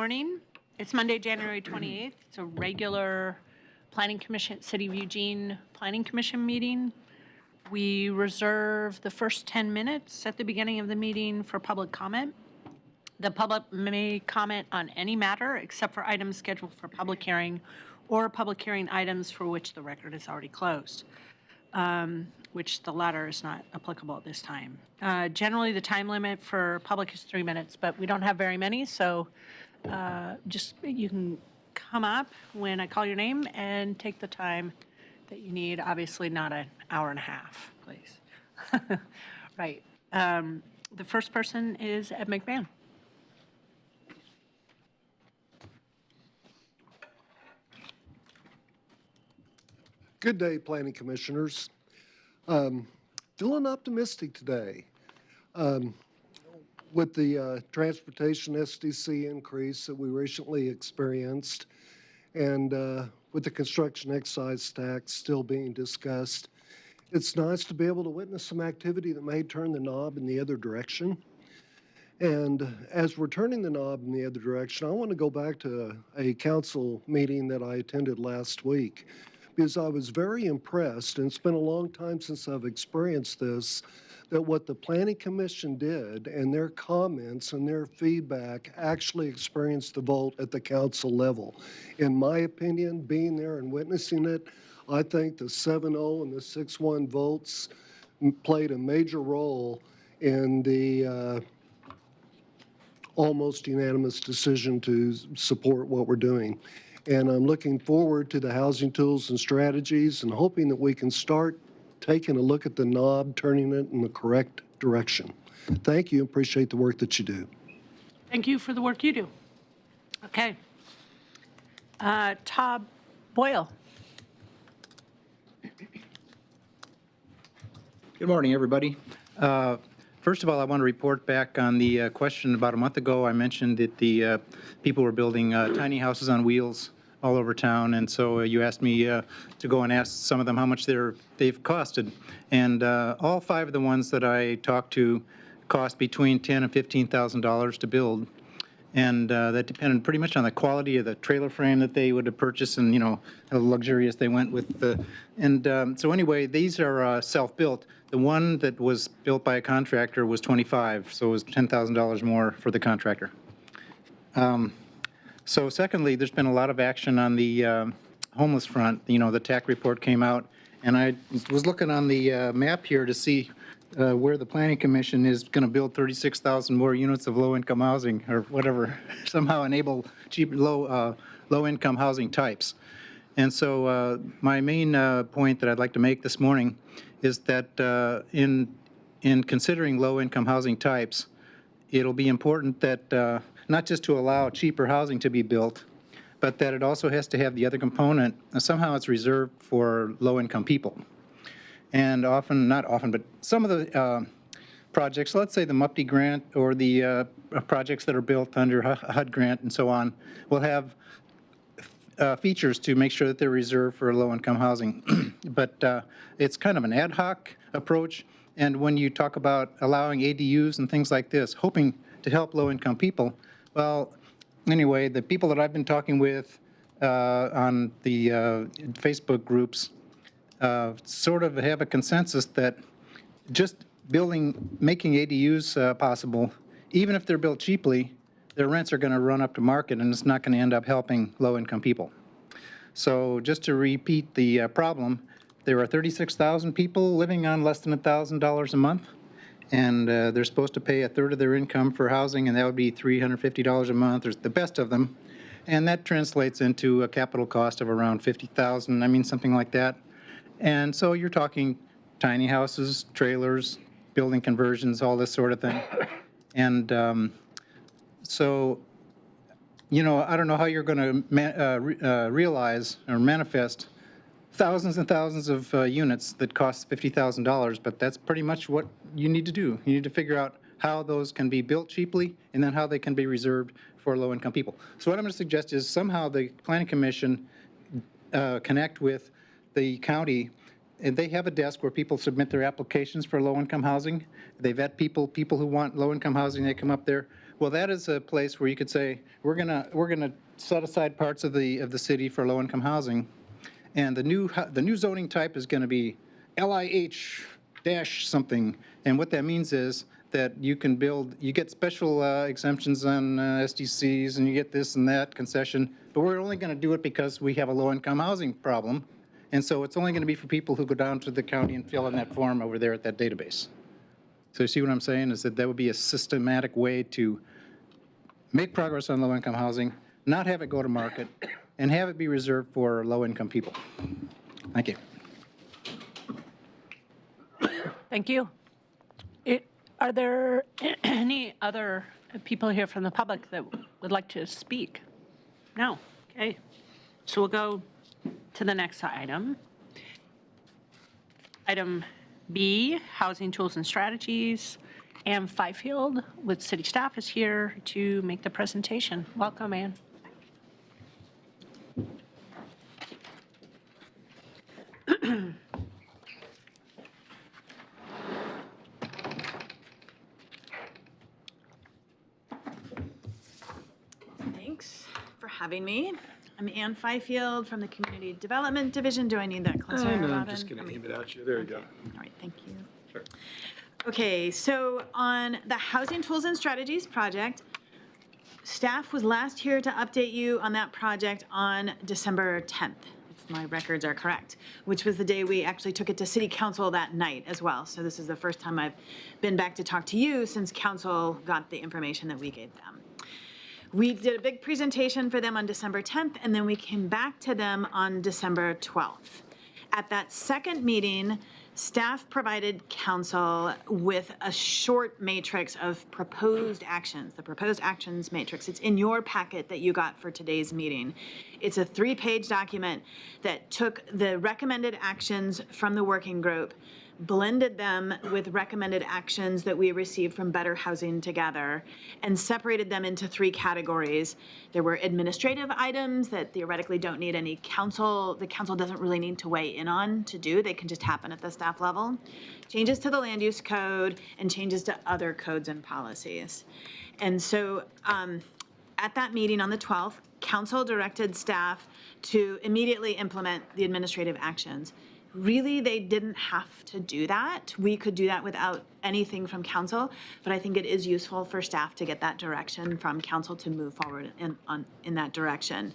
morning. It's Monday, January 28th. It's a regular Planning Commission, City of Eugene Planning Commission meeting. We reserve the first 10 minutes at the beginning of the meeting for public comment. The public may comment on any matter except for items scheduled for public hearing or public hearing items for which the record is already closed, which the latter is not applicable at this time. Generally, the time limit for public is 3 minutes, but we don't have very many, so just you can come up when I call your name and take the time that you need. Obviously not an hour and a half, please. Right. The first person is Ed McMahon. Good day, Planning Commissioners. Feeling optimistic today. With the transportation SDC increase that we recently experienced and with the construction excise tax still being discussed, it's nice to be able to witness some activity that may turn the knob in the other direction. And as we're turning the knob in the other direction, I want to go back to a council meeting that I attended last week, because I was very impressed, and it's been a long time since I've experienced this, that what the Planning Commission did and their comments and their feedback actually experienced the vote at the council level. In my opinion, being there and witnessing it, I think the 7-0 and the 6-1 votes played a major role in the almost unanimous decision to support what we're doing. And I'm looking forward to the housing tools and strategies and hoping that we can start taking a look at the knob, turning it in the correct direction. Thank you. Appreciate the work that you do. Thank you for the work you do. Okay. Todd Boyle. Good morning, everybody. First of all, I want to report back on the question about a month ago. I mentioned that the people were building tiny houses on wheels all over town, and so you asked me to go and ask some of them how much they've costed. And all 5 of the ones that I talked to cost between $10,000 and $15,000 to build. And that depended pretty much on the quality of the trailer frame that they would have purchased and, you know, how luxurious they went with the, and so anyway, these are self-built. The one that was built by a contractor was $25,000, so it was $10,000 more for the contractor. So secondly, there's been a lot of action on the homeless front. You know, the TAC report came out, and I was looking on the map here to see where the Planning Commission is going to build 36,000 more units of low-income housing, or whatever, somehow enable cheap, low-income housing types. And so my main point that I'd like to make this morning is that in considering low-income housing types, it'll be important that not just to allow cheaper housing to be built, but that it also has to have the other component. Somehow it's reserved for low-income people. And often, not often, but some of the projects, let's say the MUPTI grant or the projects that are built under HUD grant and so on, will have features to make sure that they're reserved for low-income housing. But it's kind of an ad hoc approach. And when you talk about allowing ADUs and things like this, hoping to help low-income people, well, anyway, the people that I've been talking with on the Facebook groups sort of have a consensus that just making ADUs possible, even if they're built cheaply, their rents are going to run up to market, and it's not going to end up helping low-income people. So just to repeat the problem, there are 36,000 people living on less than $1,000 a month, and they're supposed to pay 1/3 of their income for housing, and that would be $350 a month, or the best of them. And that translates into a capital cost of around $50,000, I mean, something like that. And so you're talking tiny houses, trailers, building conversions, all this sort of thing. And so, you know, I don't know how you're going to realize or manifest thousands and thousands of units that cost $50,000, but that's pretty much what you need to do. You need to figure out how those can be built cheaply and then how they can be reserved for low-income people. So what I'm going to suggest is somehow the Planning Commission connect with the county, and they have a desk where people submit their applications for low-income housing. They vet people who want low-income housing, they come up there. Well, that is a place where you could say, we're gonna set aside parts of the city for low-income housing. And the new zoning type is gonna be LIH dash something. And what that means is that you can build, you get special exemptions on SDCs, and you get this and that concession, but we're only gonna do it because we have a low-income housing problem. And so it's only gonna be for people who go down to the county and fill in that form over there at that database. So you see what I'm saying, is that that would be a systematic way to make progress on low-income housing, not have it go to market, and have it be reserved for low-income people. Thank you. Thank you. Are there any other people here from the public that would like to speak? No? Okay. So we'll go to the next item. Item B, Housing Tools and Strategies. Ann Fifield with city staff is here to make the presentation. Welcome, Ann. Thanks for having me. I'm Ann Fifield from the Community Development Division. Do I need that closer, No, I'm Robin? just going to aim it at you. There you go. All right, thank you. Sure. Okay, so on the Housing Tools and Strategies project, staff was last here to update you on that project on December 10th, if my records are correct, which was the day we actually took it to City Council that night as well. So this is the first time I've been back to talk to you since Council got the information that we gave them. We did a big presentation for them on December 10th, and then we came back to them on December 12th. At that second meeting, staff provided council with a short matrix of proposed actions, the proposed actions matrix. It's in your packet that you got for today's meeting. It's a 3-page document that took the recommended actions from the working group, blended them with recommended actions that we received from Better Housing Together, and separated them into 3 categories. There were administrative items that theoretically don't need any council, the council doesn't really need to weigh in on to do, they can just happen at the staff level. Changes to the land use code, and changes to other codes and policies. And so at that meeting on the 12th, council directed staff to immediately implement the administrative actions. Really, they didn't have to do that. We could do that without anything from council, but I think it is useful for staff to get that direction from council to move forward in that direction.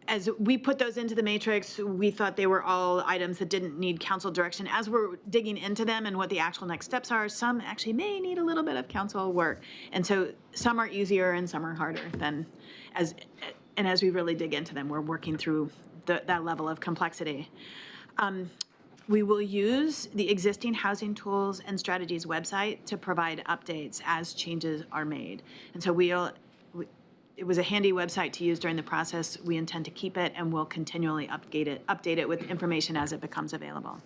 As we put those into the matrix, we thought they were all items that didn't need council direction. As we're digging into them and what the actual next steps are, some actually may need a little bit of council work. And so some are easier and some are harder than as we really dig into them, we're working through that level of complexity. We will use the existing Housing Tools and Strategies website to provide updates as changes are made. And so it was a handy website to use during the process. We intend to keep it, and we'll continually update it with information as it becomes available.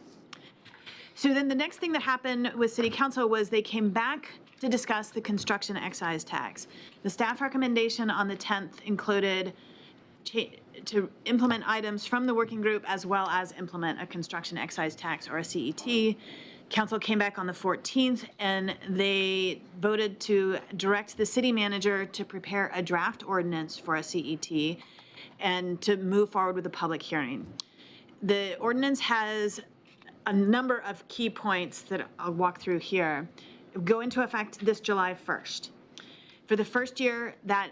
So then the next thing that happened with City Council was they came back to discuss the construction excise tax. The staff recommendation on the 10th included to implement items from the working group as well as implement a construction excise tax, or a CET. Council came back on the 14th, and they voted to direct the city manager to prepare a draft ordinance for a CET and to move forward with a public hearing. The ordinance has a number of key points that I'll walk through here. Go into effect this July 1st. For the first year, that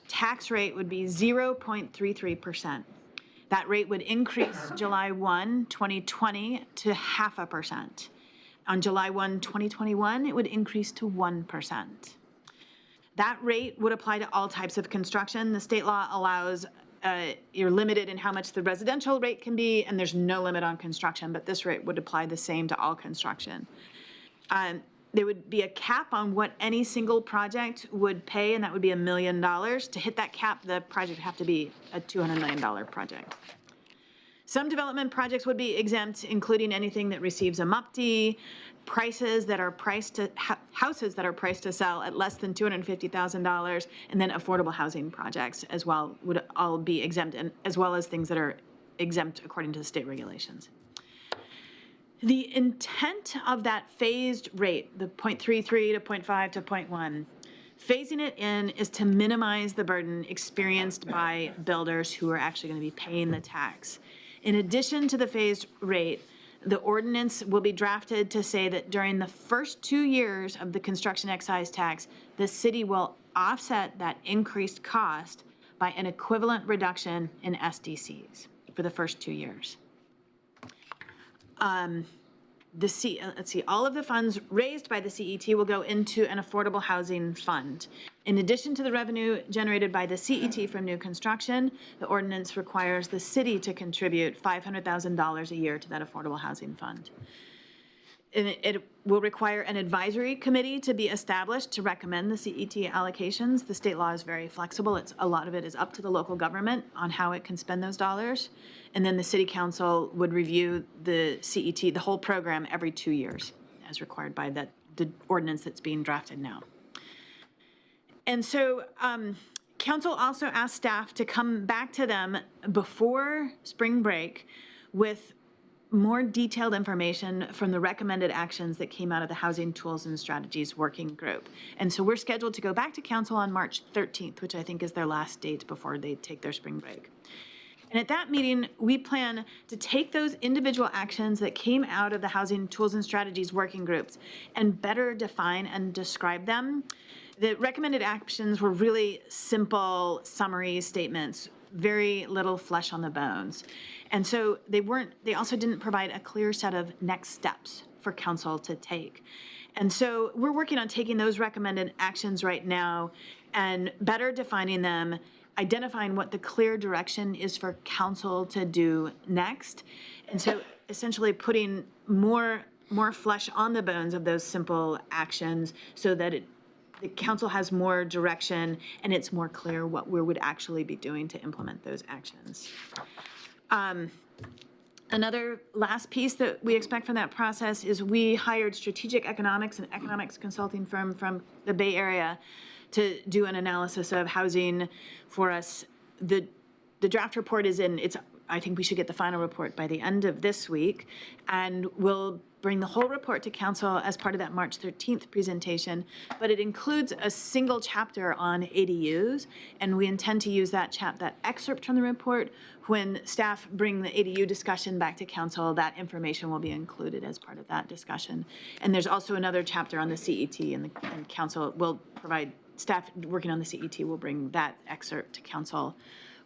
tax rate would be 0.33%. That rate would increase July 1, 2020 to 0.5%. On July 1, 2021, it would increase to 1%. That rate would apply to all types of construction. The state law allows, you're limited in how much the residential rate can be, and there's no limit on construction, but this rate would apply the same to all construction. There would be a cap on what any single project would pay, and that would be $1 million. To hit that cap, the project would have to be a $200 million project. Some development projects would be exempt, including anything that receives a MUPD, houses that are priced to sell at less than $250,000, and then affordable housing projects as well would all be exempt, and as well as things that are exempt according to the state regulations. The intent of that phased rate, the 0.33 to 0.5 to 0.1, Phasing it in is to minimize the burden experienced by builders who are actually going to be paying the tax. In addition to the phased rate, the ordinance will be drafted to say that during the first 2 years of the construction excise tax, the city will offset that increased cost by an equivalent reduction in SDCs for the first 2 years. All of the funds raised by the CET will go into an affordable housing fund. In addition to the revenue generated by the CET from new construction, the ordinance requires the city to contribute $500,000 a year to that affordable housing fund. And it will require an advisory committee to be established to recommend the CET allocations. The state law is very flexible. A lot of it is up to the local government on how it can spend those dollars. And then the city council would review the CET, the whole program, every 2 years, as required by the ordinance that's being drafted now. And so council also asked staff to come back to them before spring break with more detailed information from the recommended actions that came out of the Housing Tools and Strategies Working Group. And so we're scheduled to go back to council on March 13th, which I think is their last date before they take their spring break. And at that meeting, we plan to take those individual actions that came out of the Housing Tools and Strategies Working Groups and better define and describe them. The recommended actions were really simple summary statements, very little flesh on the bones. And so they also didn't provide a clear set of next steps for council to take. And so we're working on taking those recommended actions right now and better defining them, identifying what the clear direction is for council to do next. And so essentially putting more flesh on the bones of those simple actions so that the council has more direction and it's more clear what we would actually be doing to implement those actions. Another last piece that we expect from that process is we hired strategic economics and economics consulting firm from the Bay Area to do an analysis of housing for us. The draft report is in, I think we should get the final report by the end of this week, and we'll bring the whole report to council as part of that March 13th presentation, but it includes a single chapter on ADUs, and we intend to use that excerpt from the report when staff bring the ADU discussion back to council. That information will be included as part of that discussion. And there's also another chapter on the CET, and council will provide, staff working on the CET will bring that excerpt to council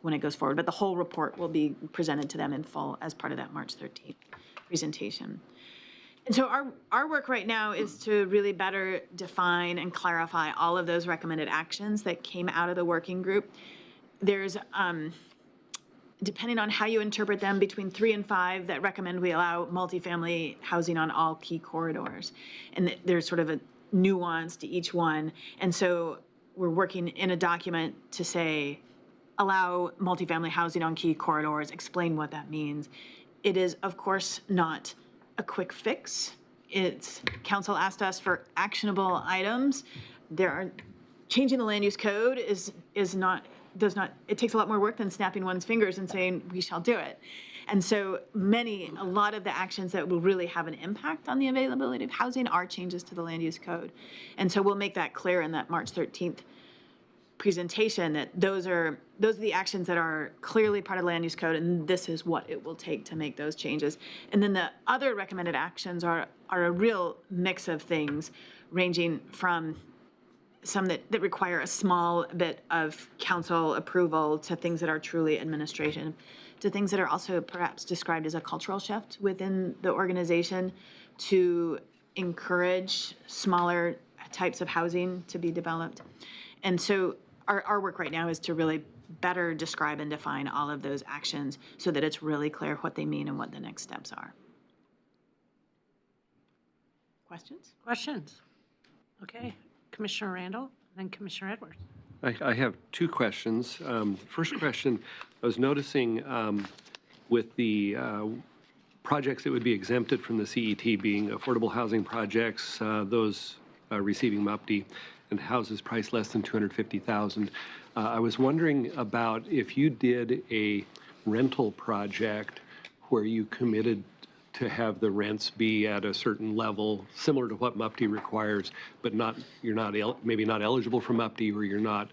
when it goes forward, but the whole report will be presented to them in full as part of that March 13th presentation. And so our work right now is to really better define and clarify all of those recommended actions that came out of the working group. There's, depending on how you interpret them, between 3 and 5 that recommend we allow multifamily housing on all key corridors. And there's sort of a nuance to each one. And so we're working in a document to say, allow multifamily housing on key corridors, explain what that means. It is, of course, not a quick fix. Council asked us for actionable items. Changing the land use code does not, it takes a lot more work than snapping one's fingers and saying, we shall do it. And so a lot of the actions that will really have an impact on the availability of housing are changes to the land use code. And so we'll make that clear in that March 13th presentation that those are the actions that are clearly part of the land use code, and this is what it will take to make those changes. And then the other recommended actions are a real mix of things, ranging from some that require a small bit of council approval to things that are truly administration, to things that are also perhaps described as a cultural shift within the organization to encourage smaller types of housing to be developed. And so our work right now is to really better describe and define all of those actions so that it's really clear what they mean and what the next steps are. Questions? Questions? Okay, Commissioner Randall, then Commissioner Edwards. I have 2 questions. First question, I was noticing with the projects that would be exempted from the CET being affordable housing projects, those receiving MUPD, and houses priced less than $250,000. I was wondering about if you did a rental project where you committed to have the rents be at a certain level, similar to what MUPTE requires, but you're not maybe not eligible for MUPTE, or you're not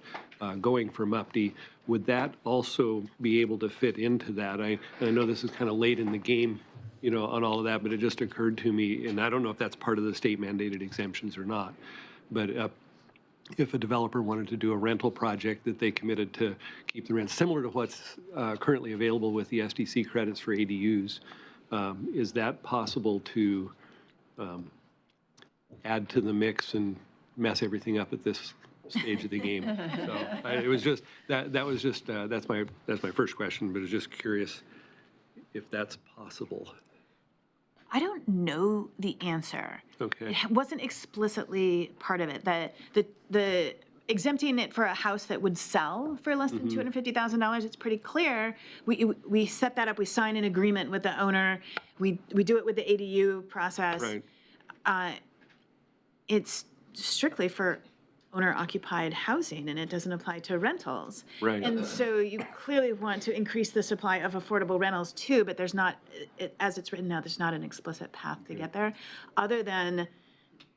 going for MUPTE. Would that also be able to fit into that? I know this is kind of late in the game, you know, on all of that, but it just occurred to me, and I don't know if that's part of the state mandated exemptions or not, but if a developer wanted to do a rental project that they committed to keep the rent similar to what's currently available with the SDC credits for ADUs, is that possible to add to the mix and mess everything up at this stage of the game? So it was just that's my first question, but I was just curious if that's possible. I don't know the answer. Okay. It wasn't explicitly part of it. The exempting it for a house that would sell for less than $250,000, it's pretty clear. We set that up. We sign an agreement with the owner. We do it with the ADU process. Right. It's strictly for owner-occupied housing, and it doesn't apply to rentals. Right. And so you clearly want to increase the supply of affordable rentals too, but there's not, as it's written now, there's not an explicit path to get there, other than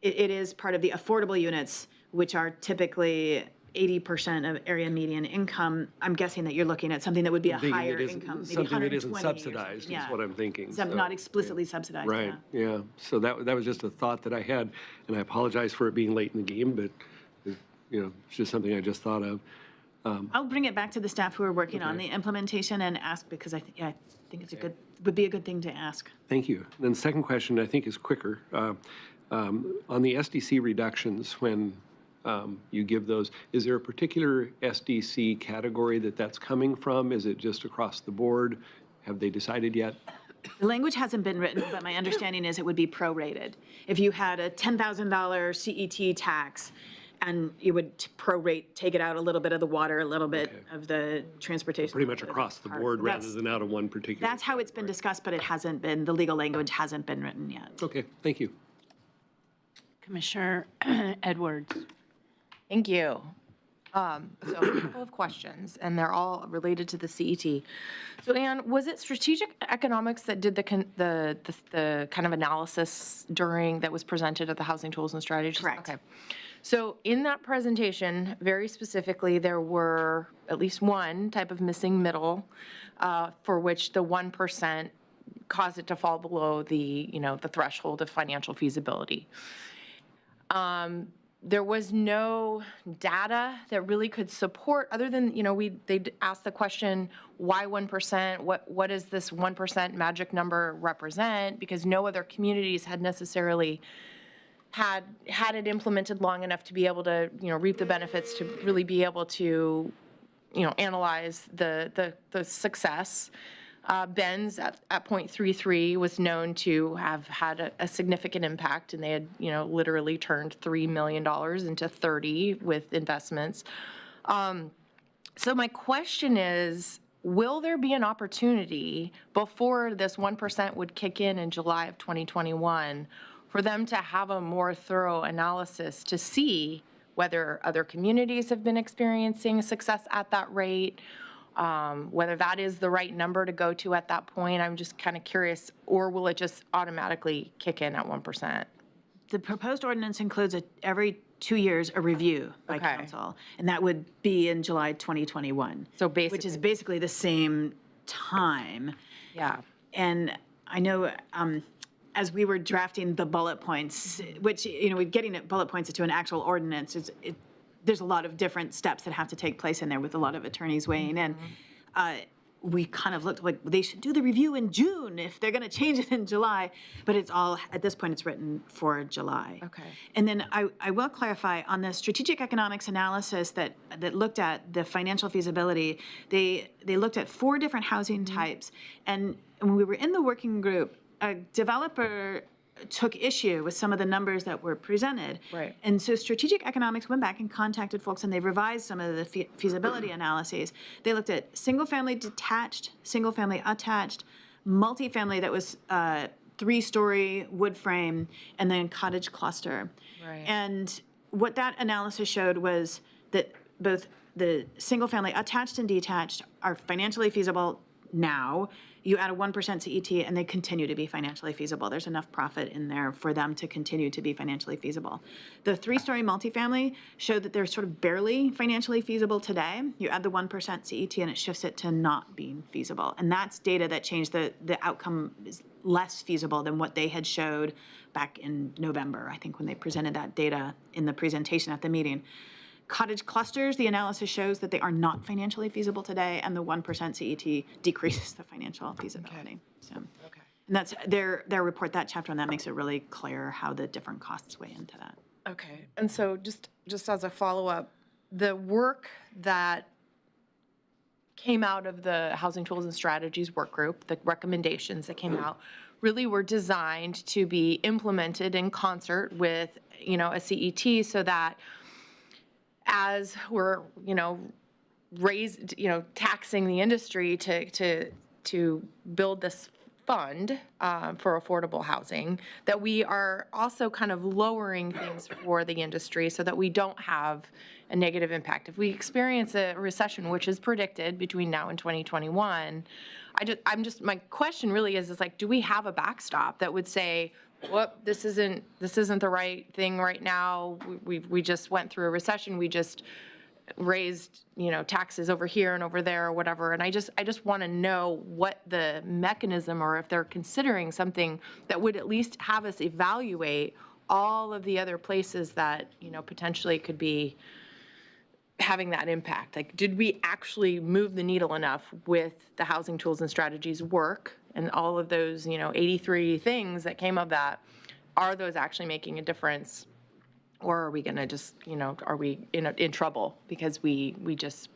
it is part of the affordable units, which are typically 80% of area median income. I'm guessing that you're looking at something that would be a higher income, maybe something that 120 isn't or subsidized something. is what I'm thinking. Not explicitly subsidized. Right, yeah. So that was just a thought that I had, and I apologize for it being late in the game, but, you know, it's just something I just thought of. I'll bring it back to the staff who are working on the implementation and ask, because I think it's would be a good thing to ask. Thank you. Then the second question, I think, is quicker. On the SDC reductions, when you give those, is there a particular SDC category that's coming from? Is it just across the board? Have they decided yet? The language hasn't been written, but my understanding is it would be prorated. If you had a $10,000 CET tax, and you would prorate, take it out a little bit of the water, a little bit of the transportation. Pretty much across the board rather than out of one particular. That's how it's been discussed, but it hasn't been, the legal language hasn't been written yet. Okay, thank you. Commissioner Edwards. Thank you. So a couple of questions, and they're all related to the CET. So Ann, was it strategic economics that did the kind of analysis that was presented at the Housing Tools and Strategies? Correct. Okay. So in that presentation, very specifically, there were at least one type of missing middle for which the 1% caused it to fall below the threshold of financial feasibility. There was no data that really could support, other than, they asked the question, why 1%? What does this 1% magic number represent? Because no other communities had necessarily had it implemented long enough to be able to, reap the benefits, to really be able to, analyze the success. Ben's at 0.33 was known to have had a significant impact, and they had, literally turned $3 million into 30 with investments. So my question is, will there be an opportunity before this 1% would kick in July of 2021 for them to have a more thorough analysis to see whether other communities have been experiencing success at that rate, whether that is the right number to go to at that point? I'm just kind of curious, or will it just automatically kick in at 1%? The proposed ordinance includes every 2 years a review by council, and that would be in July 2021. So which is basically the same time. Yeah. And I know as we were drafting the bullet points, which, getting bullet points into an actual ordinance, there's a lot of different steps that have to take place in there with a lot of attorneys weighing in. We kind of looked like they should do the review in June if they're going to change it in July, but it's all, at this point, it's written for July. Okay. And then I will clarify, on the strategic economics analysis that looked at the financial feasibility, they looked at 4 different housing types. And when we were in the working group, a developer took issue with some of the numbers that were presented. Right. And so strategic economics went back and contacted folks, and they revised some of the feasibility analyses. They looked at single-family detached, single-family attached, multifamily that was 3-story wood frame, and then cottage cluster. Right. And what that analysis showed was that both the single-family attached and detached are financially feasible, now. You add a 1% CET and they continue to be financially feasible. There's enough profit in there for them to continue to be financially feasible. The 3-story multifamily showed that they're sort of barely financially feasible today. You add the 1% CET and it shifts it to not being feasible. And that's data that changed the outcome is less feasible than what they had showed back in November, I think, when they presented that data in the presentation at the meeting. Cottage clusters, the analysis shows that they are not financially feasible today, and the 1% CET decreases the financial feasibility. So, and that's their report, that chapter, and that makes it really clear how the different costs weigh into that. Okay, and so just as a follow-up, the work that came out of the Housing Tools and Strategies work group, the recommendations that came out, really were designed to be implemented in concert with, a CET so that as we're, taxing the industry to build this fund for affordable housing, that we are also kind of lowering things for the industry so that we don't have a negative impact. If we experience a recession, which is predicted between now and 2021, my question really is like, do we have a backstop that would say, whoop, this isn't the right thing right now. We just went through a recession. We just raised, taxes over here and over there or whatever. And I just want to know what the mechanism, or if they're considering something that would at least have us evaluate all of the other places that, potentially could be having that impact. Like, did we actually move the needle enough with the Housing Tools and Strategies work and all of those, 83 things that came of that? Are those actually making a difference? Or are we going to just, are we in trouble because we just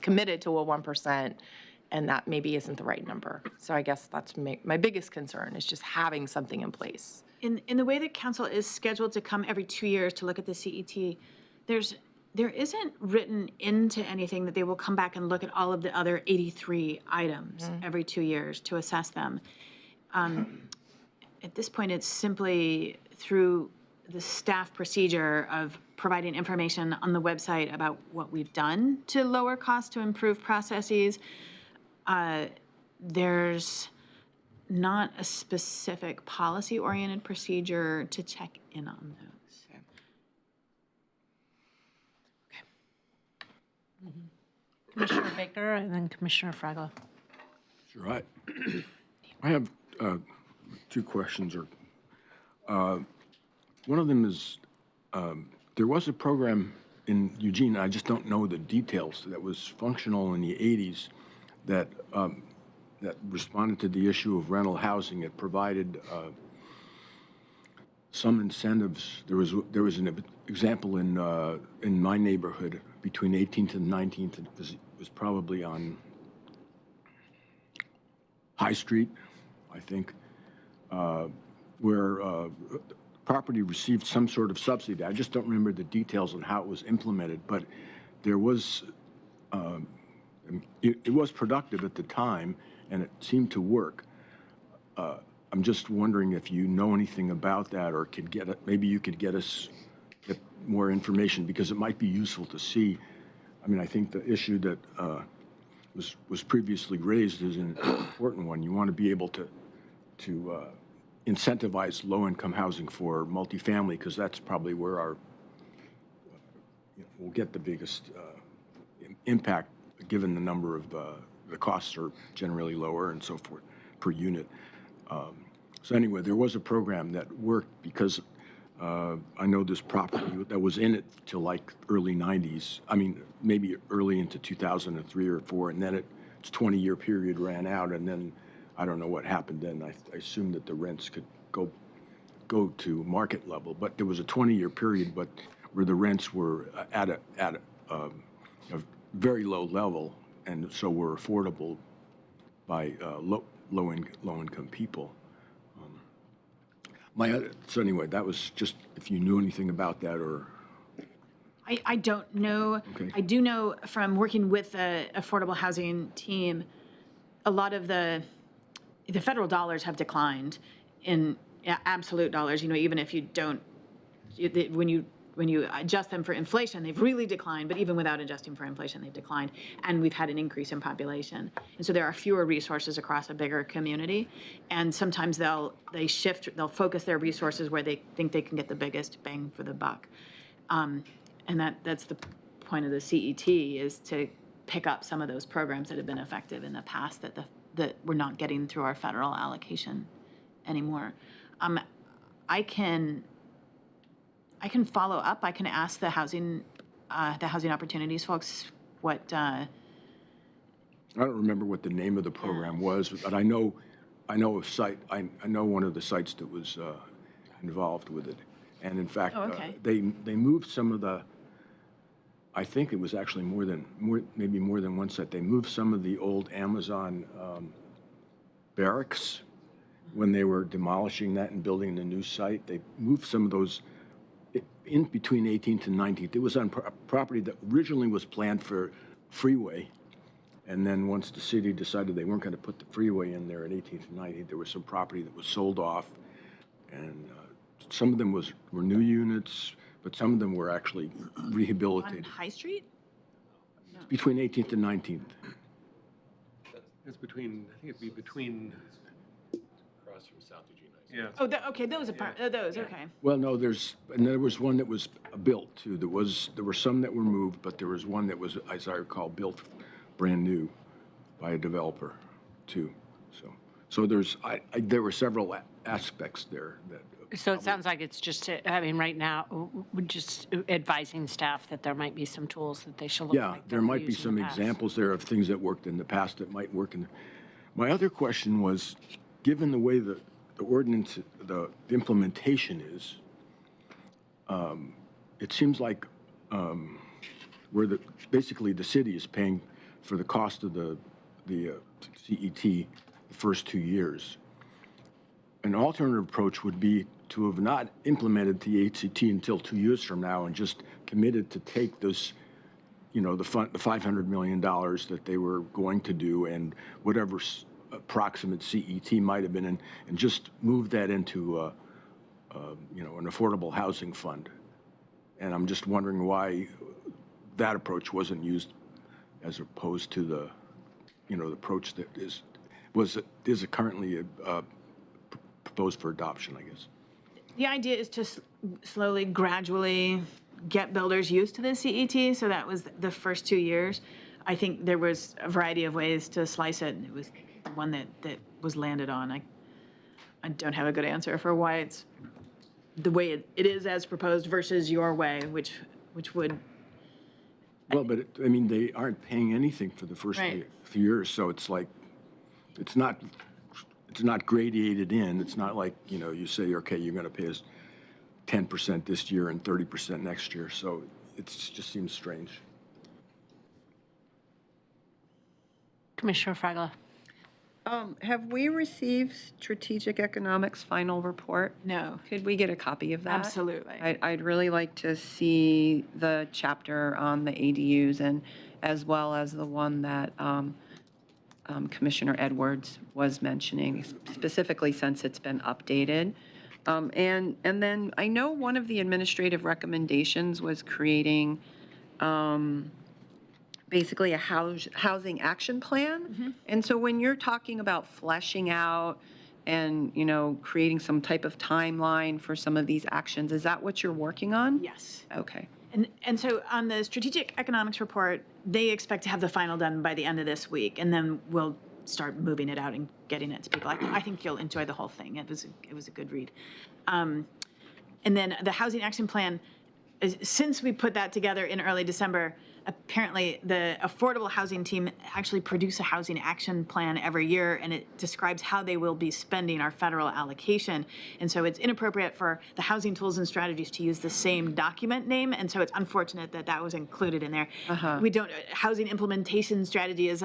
committed to a 1% and that maybe isn't the right number? So I guess that's my biggest concern, is just having something in place. In the way that council is scheduled to come every 2 years to look at the CET, there isn't written into anything that they will come back and look at all of the other 83 items every 2 years to assess them. At this point, it's simply through the staff procedure of providing information on the website about what we've done to lower costs, to improve processes. There's not a specific policy-oriented procedure to check in on those. Commissioner Baker and then Commissioner Fraggle. Sure. I have two questions. One of them is, there was a program in Eugene, I just don't know the details, that was functional in the 80s that responded to the issue of rental housing. It provided some incentives. There was an example in my neighborhood between 18th and 19th. It was probably on High Street, I think, where property received some sort of subsidy. I just don't remember the details on how it was implemented, but there was, it was productive at the time, and it seemed to work. I'm just wondering if you know anything about that, or maybe you could get more information, because it might be useful to see. I mean, I think the issue that was previously raised is an important one. You want to be able to incentivize low-income housing for multifamily, because that's probably where we'll get the biggest impact, given the number of the costs are generally lower and so forth per unit. So anyway, there was a program that worked, because I know this property that was in it till like early 90s. I mean, maybe early into 2003 or 4, and then its 20-year period ran out, and then I don't know what happened then. I assume that the rents could go to market level, but there was a 20-year period, where the rents were at a very low level, and so were affordable by low-income people. So anyway, that was just if you knew anything about that, or. I don't know. Okay. I do know from working with the affordable housing team, a lot of the federal dollars have declined in absolute dollars. Even if you don't, when you when you adjust them for inflation, they've really declined, but even without adjusting for inflation, they've declined. And we've had an increase in population. And so there are fewer resources across a bigger community. And sometimes they'll focus their resources where they think they can get the biggest bang for the buck. And that's the point of the CET, is to pick up some of those programs that have been effective in the past that we're not getting through our federal allocation anymore. I can follow up. I can ask the housing opportunities folks what. I don't remember what the name of the program was, but I know a site. I know one of the sites that was involved with it, and in fact, they moved some of the. I think it was actually maybe more than one site. They moved some of the old Amazon barracks when they were demolishing that and building the new site. They moved some of those in between 18th and 19th. It was on property that originally was planned for freeway. And then once the city decided they weren't going to put the freeway in there at 18th and 19th, there was some property that was sold off. And some of them were new units, but some of them were actually rehabilitated. On High Street? Between 18th and 19th. It's between, I think it'd be between. Across from South Eugene. Yeah. Oh, okay, those okay. Well, no, there was one that was built too. There were some that were moved, but there was one that was, as I recall, built brand new by a developer too. So there were several aspects there that. So it sounds like it's just, right now, we're just advising staff that there might be some tools that they should look Yeah, like there they've might be used in some the past. examples there of things that worked in the past that might work in. My other question was, given the way the ordinance, the implementation is, it seems like basically the city is paying for the cost of the CET the first 2 years. An alternative approach would be to have not implemented the HCT until 2 years from now and just committed to take this, the $500 million that they were going to do and whatever approximate CET might have been, and just move that into an affordable housing fund. And I'm just wondering why that approach wasn't used as opposed to the approach that is currently proposed for adoption, I guess. The idea is to slowly, gradually get builders used to the CET. So that was the first 2 years. I think there was a variety of ways to slice it. It was the one that was landed on. I don't have a good answer for why it's the way it is as proposed versus your way, which would. Well, but they aren't paying anything for the first few years, so it's like, it's not gradated in. It's not like, you say, okay, you're going to pay us 10% this year and 30% next year. So it just seems strange. Commissioner Fragala. Have we received Strategic Economics final report? No. Could we get a copy of that? Absolutely. I'd really like to see the chapter on the ADUs, and as well as the one that Commissioner Edwards was mentioning, specifically since it's been updated. And then I know one of the administrative recommendations was creating basically a housing action plan. And so when you're talking about fleshing out and, creating some type of timeline for some of these actions, is that what you're working on? Yes. Okay. And so on the strategic economics report, they expect to have the final done by the end of this week, and then we'll start moving it out and getting it to people. I think you'll enjoy the whole thing. It was a good read. And then the housing action plan, since we put that together in early December, apparently the affordable housing team actually produce a housing action plan every year, and it describes how they will be spending our federal allocation. And so it's inappropriate for the housing tools and strategies to use the same document name, and so it's unfortunate that that was included in there. We don't, housing implementation strategy is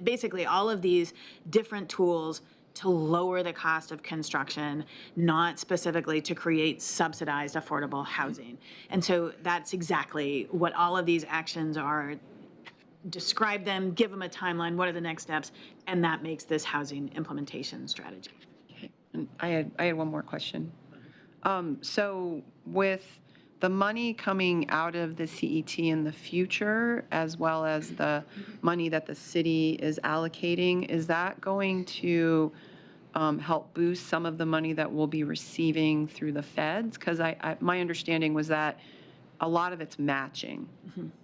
basically all of these different tools to lower the cost of construction, not specifically to create subsidized affordable housing. And so that's exactly what all of these actions are. Describe them, give them a timeline, what are the next steps, and that makes this housing implementation strategy. Okay. And I had one more question. So with the money coming out of the CET in the future, as well as the money that the city is allocating, is that going to help boost some of the money that we'll be receiving through the feds? Because my understanding was that a lot of it's matching,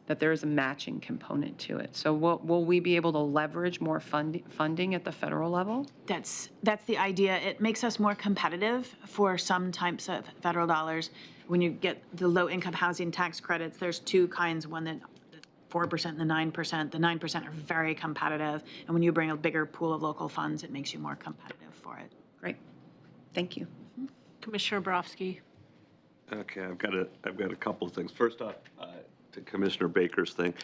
that there is a matching component to it. So will we be able to leverage more funding at the federal level? That's the idea. It makes us more competitive for some types of federal dollars. When you get the low-income housing tax credits, there's two kinds, one that 4% and the 9%. The 9% are very competitive, and when you bring a bigger pool of local funds, it makes you more competitive for it. Great. Thank you. Commissioner Borowski. Okay, I've got a couple of things. First off, to Commissioner Baker's thing,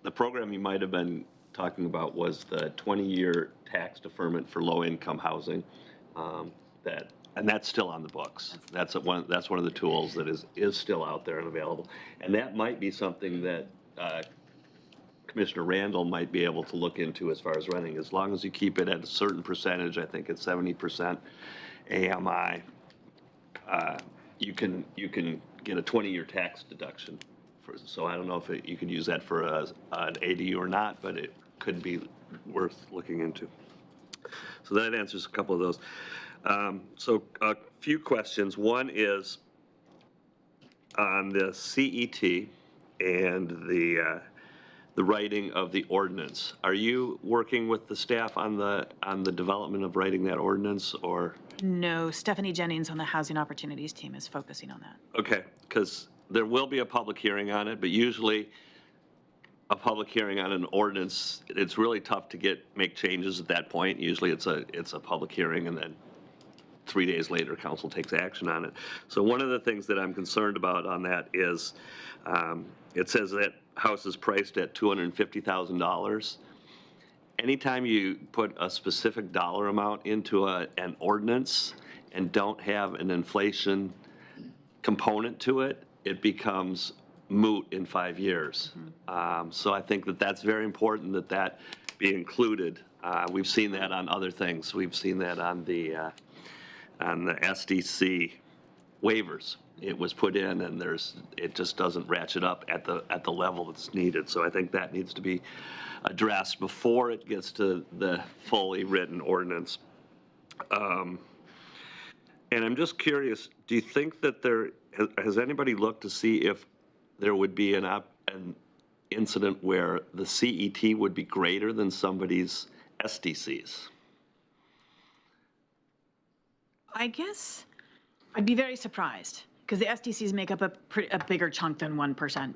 the program you might have been talking about was the 20-year tax deferment for low-income housing. And that's still on the books. That's one of the tools that is still out there and available. And that might be something that Commissioner Randall might be able to look into as far as renting, as long as you keep it at a certain percentage. I think it's 70% AMI. You can get a 20-year tax deduction. So I don't know if you could use that for an ADU or not, but it could be worth looking into. So that answers a couple of those. So a few questions. One is on the CET and the writing of the ordinance. Are you working with the staff on the development of writing that ordinance, or? No, Stephanie Jennings on the Housing Opportunities team is focusing on that. Okay, because there will be a public hearing on it, but usually a public hearing on an ordinance, it's really tough to make changes at that point. Usually it's a public hearing, and then 3 days later, council takes action on it. So one of the things that I'm concerned about on that is it says that house is priced at $250,000. Anytime you put a specific dollar amount into an ordinance and don't have an inflation component to it, it becomes moot in 5 years. So I think that that's very important that be included. We've seen that on other things. We've seen that on the SDC waivers. It was put in, and it just doesn't ratchet up at the level that's needed. So I think that needs to be addressed before it gets to the fully written ordinance. And I'm just curious, do you think that has anybody looked to see if there would be an incident where the CET would be greater than somebody's SDCs? I guess I'd be very surprised, because the SDCs make up a bigger chunk than 1%.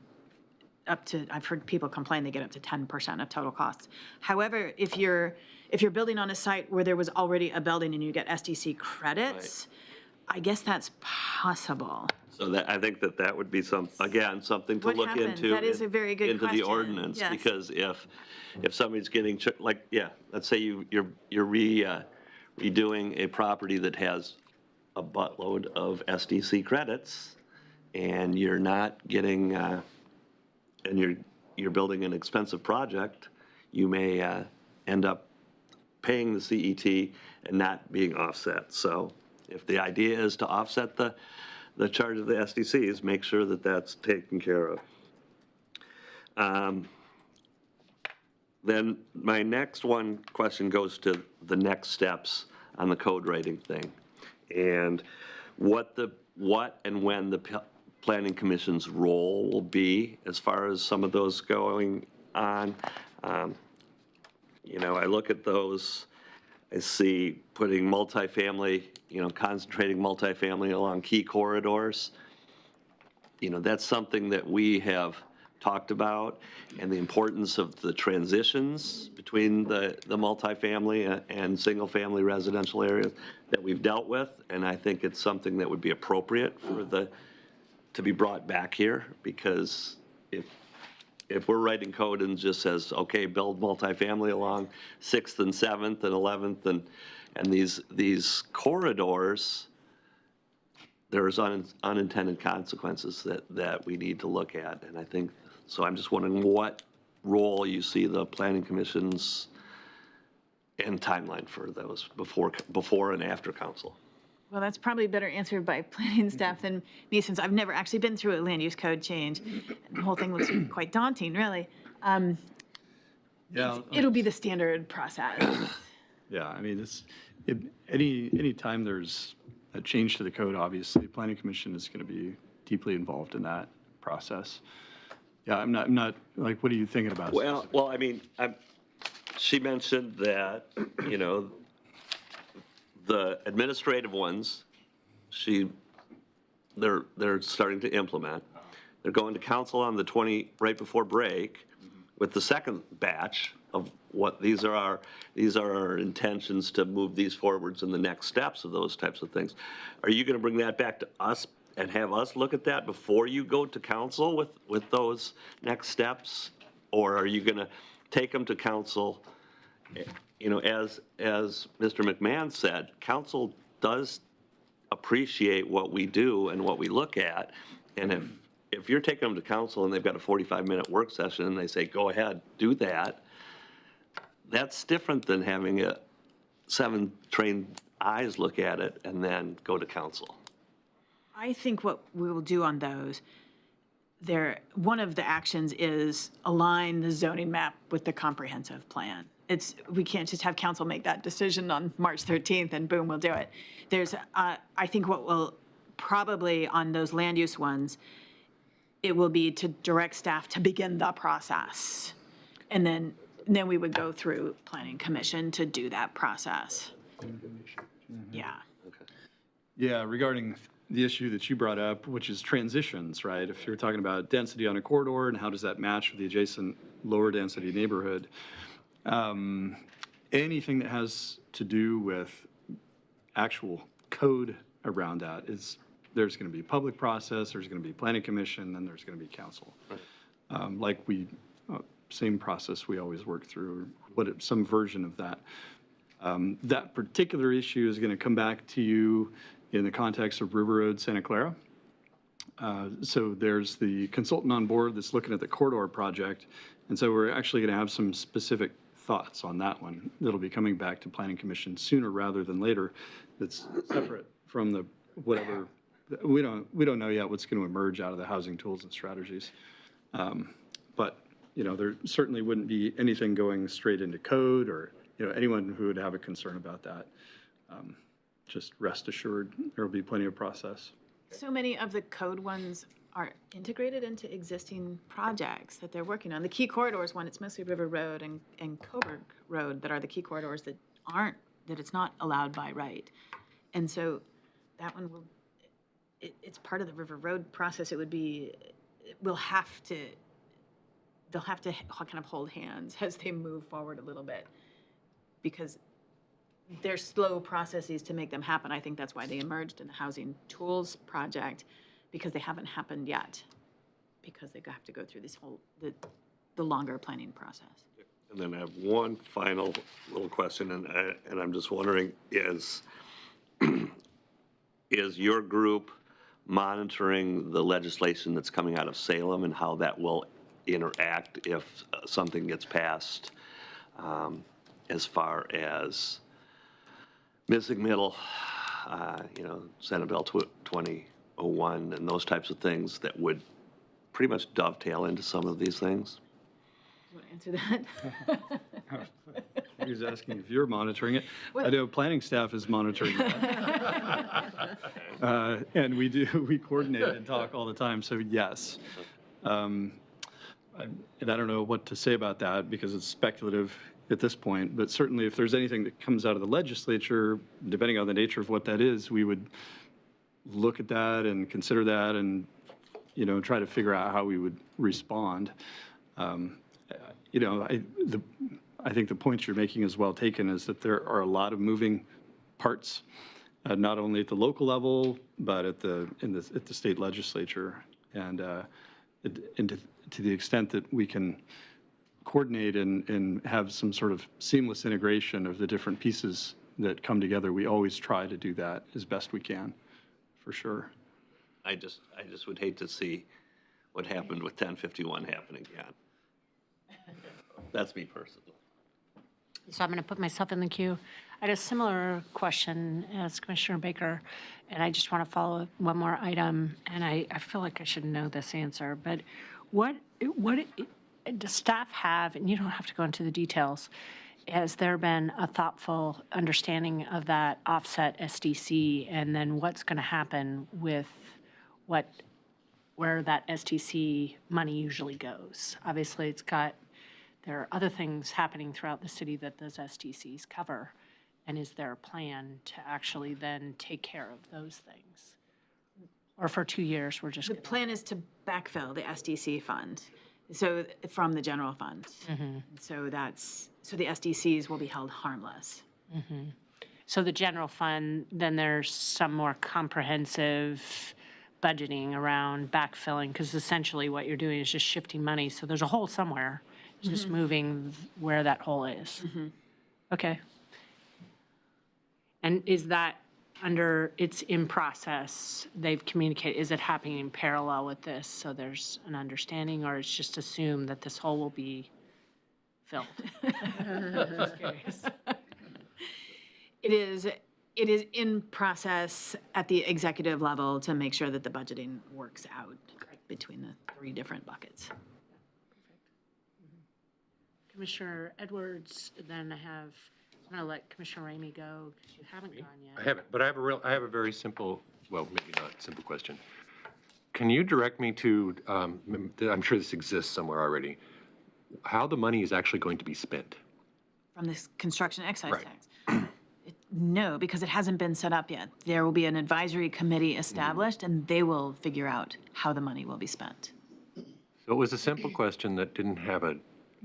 I've heard people complain they get up to 10% of total costs. However, if you're building on a site where there was already a building and you get SDC credits, right, I guess that's possible. So I think that would be something to What look happens? into. That is a very good into question. the ordinance, Yes. Because if somebody's getting let's say you're redoing a property that has a buttload of SDC credits, and you're not getting and you're building an expensive project, you may end up paying the CET and not being offset. So if the idea is to offset the charge of the SDCs, make sure that that's taken care of. Then my next question goes to the next steps on the code writing thing, and what and when the Planning Commission's role will be as far as some of those going on. I look at those, I see putting multifamily, concentrating multifamily along key corridors. That's something that we have talked about, and the importance of the transitions between the multifamily and single-family residential areas that we've dealt with, and I think it's something that would be appropriate to be brought back here, because if we're writing code and just says, okay, build multifamily along 6th and 7th and 11th and these corridors, there's unintended consequences that we need to look at. And I think, so I'm just wondering what role you see the Planning Commission's and timeline for those before and after council. Well, that's probably better answered by planning staff than me, since I've never actually been through a land use code change. And the whole thing looks quite daunting, really. Yeah, It'll be the standard process. yeah, I mean, any time there's a change to the code, obviously, planning commission is going to be deeply involved in that process. Yeah, I'm not, like, what are you thinking about? Well, I mean, she mentioned that, you know, the administrative ones, they're starting to implement. They're going to council on the right before break with the second batch of what these are our intentions to move these forwards in the next steps of those types of things. Are you going to bring that back to us and have us look at that before you go to council with those next steps? Or are you going to take them to council? You know, as Mr. McMahon said, council does appreciate what we do and what we look at. And if you're taking them to council and they've got a 45-minute work session and they say, go ahead, do that, that's different than having 7 trained eyes look at it and then go to council. I think what we will do on those, one of the actions is align the zoning map with the comprehensive plan. We can't just have council make that decision on March 13th and boom, we'll do it. I think what will probably on those land use ones, it will be to direct staff to begin the process. And then we would go through planning commission to do that process. Yeah. Yeah, regarding the issue that you brought up, which is transitions, right? If you're talking about density on a corridor and how does that match with the adjacent lower density neighborhood, anything that has to do with actual code around that there's going to be public process, there's going to be planning commission, then there's going to be council. Same process we always work through, some version of that. That particular issue is going to come back to you in the context of River Road, Santa Clara. So there's the consultant on board that's looking at the corridor project. And so we're actually going to have some specific thoughts on that one that'll be coming back to Planning Commission sooner rather than later. That's separate from the whatever, we don't know yet what's going to emerge out of the housing tools and strategies. But, you know, there certainly wouldn't be anything going straight into code or, you know, anyone who would have a concern about that. Just rest assured, there will be plenty of process. So many of the code ones are integrated into existing projects that they're working on. The key corridors one, it's mostly River Road and Coburg Road that are the key corridors that it's not allowed by right. And so that one it's part of the River Road process. They'll have to kind of hold hands as they move forward a little bit because they're slow processes to make them happen. I think that's why they emerged in the Housing Tools Project, because they haven't happened yet, because they have to go through this whole, the longer planning process. And then I have one final little question, and I'm just wondering, is your group monitoring the legislation that's coming out of Salem and how that will interact if something gets passed as far as missing middle, Senate Bill 2001 and those types of things that would pretty much dovetail into some of these things? You want to answer that? He was asking if you're monitoring it. I know planning staff is monitoring that. And we coordinate and talk all the time, so yes. And I don't know what to say about that because it's speculative at this point, but certainly if there's anything that comes out of the legislature, depending on the nature of what that is, we would look at that and consider that and, try to figure out how we would respond. I think the point you're making is well taken, is that there are a lot of moving parts, not only at the local level, but at the state legislature. And to the extent that we can coordinate and have some sort of seamless integration of the different pieces that come together, we always try to do that as best we can, for sure. I just would hate to see what happened with 1051 happen again. That's me personally. So I'm going to put myself in the queue. I had a similar question as Commissioner Baker, and I just want to follow up one more item, and I feel like I should know this answer, but what does staff have, and you don't have to go into the details, has there been a thoughtful understanding of that offset SDC, and then what's going to happen with where that SDC money usually goes? Obviously, there are other things happening throughout the city that those SDCs cover. And is there a plan to actually then take care of those things? Or for 2 years, we're just The gonna- plan is to backfill the SDC fund, so from the general fund. So the SDCs will be held harmless. So the general fund, then there's some more comprehensive budgeting around backfilling, because essentially what you're doing is just shifting money. So there's a hole somewhere, it's just moving where that hole is. Okay. And is that it's in process, they've communicated, is it happening in parallel with this? So there's an understanding, or it's just assumed that this hole will be filled? Just curious. It is in process at the executive level to make sure that the budgeting works out between the 3 different buckets. Commissioner Edwards, then I'm going to let Commissioner Ramey go because you haven't gone yet. I haven't, but I have a very simple, well, maybe not simple question. Can you direct me to, I'm sure this exists somewhere already, how the money is actually going to be spent? From this construction excise Right. tax? No, because it hasn't been set up yet. There will be an advisory committee established, and they will figure out how the money will be spent. So it was a simple question that didn't have an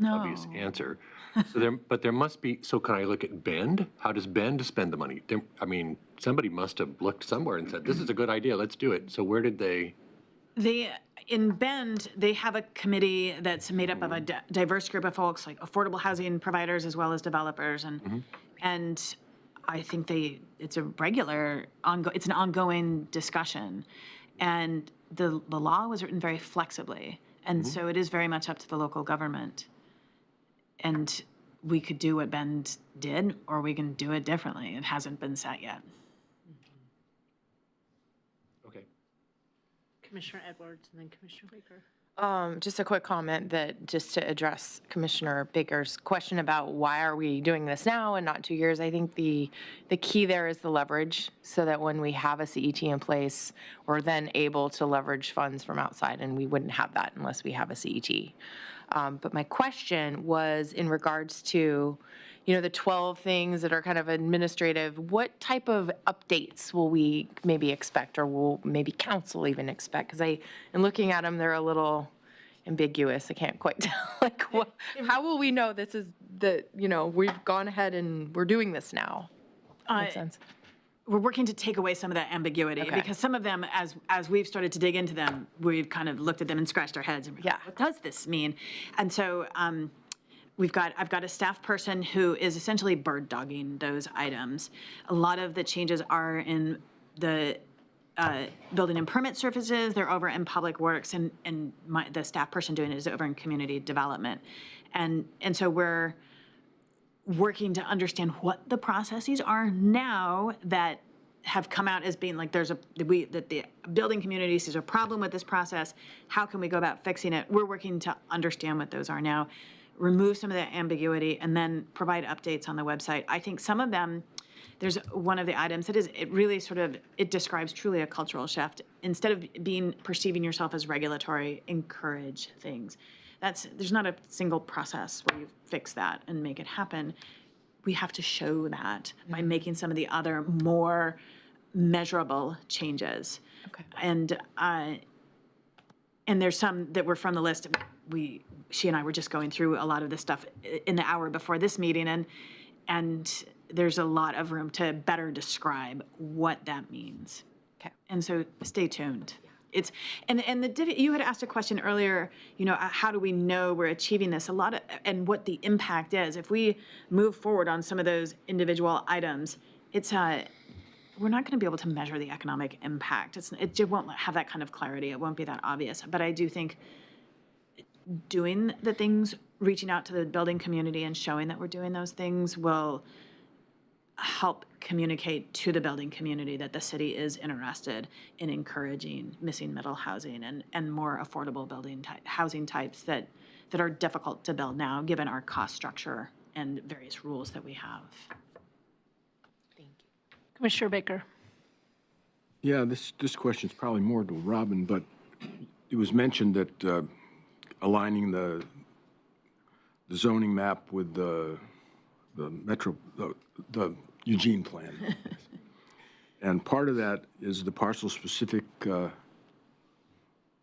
obvious No. answer. But there must be, so can I look at Bend? How does Bend spend the money? I mean, somebody must have looked somewhere and said, this is a good idea, let's do it. So where did they? In Bend, they have a committee that's made up of a diverse group of folks, like affordable housing providers as well as developers, and I think it's a regular it's an ongoing discussion, and the law was written very flexibly, and so it is very much up to the local government, and we could do what Bend did, or we can do it differently. It hasn't been set yet. Okay. Commissioner Edwards and then Commissioner Baker. Just a quick comment that just to address Commissioner Baker's question about why are we doing this now and not 2 years, I think the key there is the leverage, so that when we have a CET in place, we're then able to leverage funds from outside, and we wouldn't have that unless we have a CET. But my question was in regards to, the 12 things that are kind of administrative, what type of updates will we maybe expect, or will maybe council even expect? Because in looking at them, they're a little ambiguous. I can't quite tell, how will we know this is we've gone ahead and we're doing this now? Makes sense. We're working to take away some of that ambiguity, Okay. because some of them, as we've started to dig into them, we've kind of looked at them and scratched our heads and we're like, Yeah. what does this mean? And so I've got a staff person who is essentially bird dogging those items. A lot of the changes are in the building and permit services. They're over in public works, and the staff person doing it is over in community development. And so we're working to understand what the processes are now that have come out as being like that the building community sees a problem with this process. How can we go about fixing it? We're working to understand what those are now, remove some of that ambiguity, and then provide updates on the website. I think some of them, there's one of the items that it really it describes truly a cultural shift. Instead of perceiving yourself as regulatory, encourage things. There's not a single process where you fix that and make it happen. We have to show that by making some of the other more measurable changes. Okay. And there's some that were from the list. She and I were just going through a lot of this stuff in the hour before this meeting, and there's a lot of room to better describe what that means. Okay. And so stay tuned. You had asked a question earlier, how do we know we're achieving this? And what the impact is. If we move forward on some of those individual items, we're not going to be able to measure the economic impact. It won't have that kind of clarity. It won't be that obvious. But I do think doing the things, reaching out to the building community and showing that we're doing those things will help communicate to the building community that the city is interested in encouraging missing middle housing and more affordable housing types that are difficult to build now, given our cost structure and various rules that we have. Commissioner Baker. Yeah, this question is probably more to Robin, but it was mentioned that aligning the zoning map with the Eugene plan. And part of that is the parcel-specific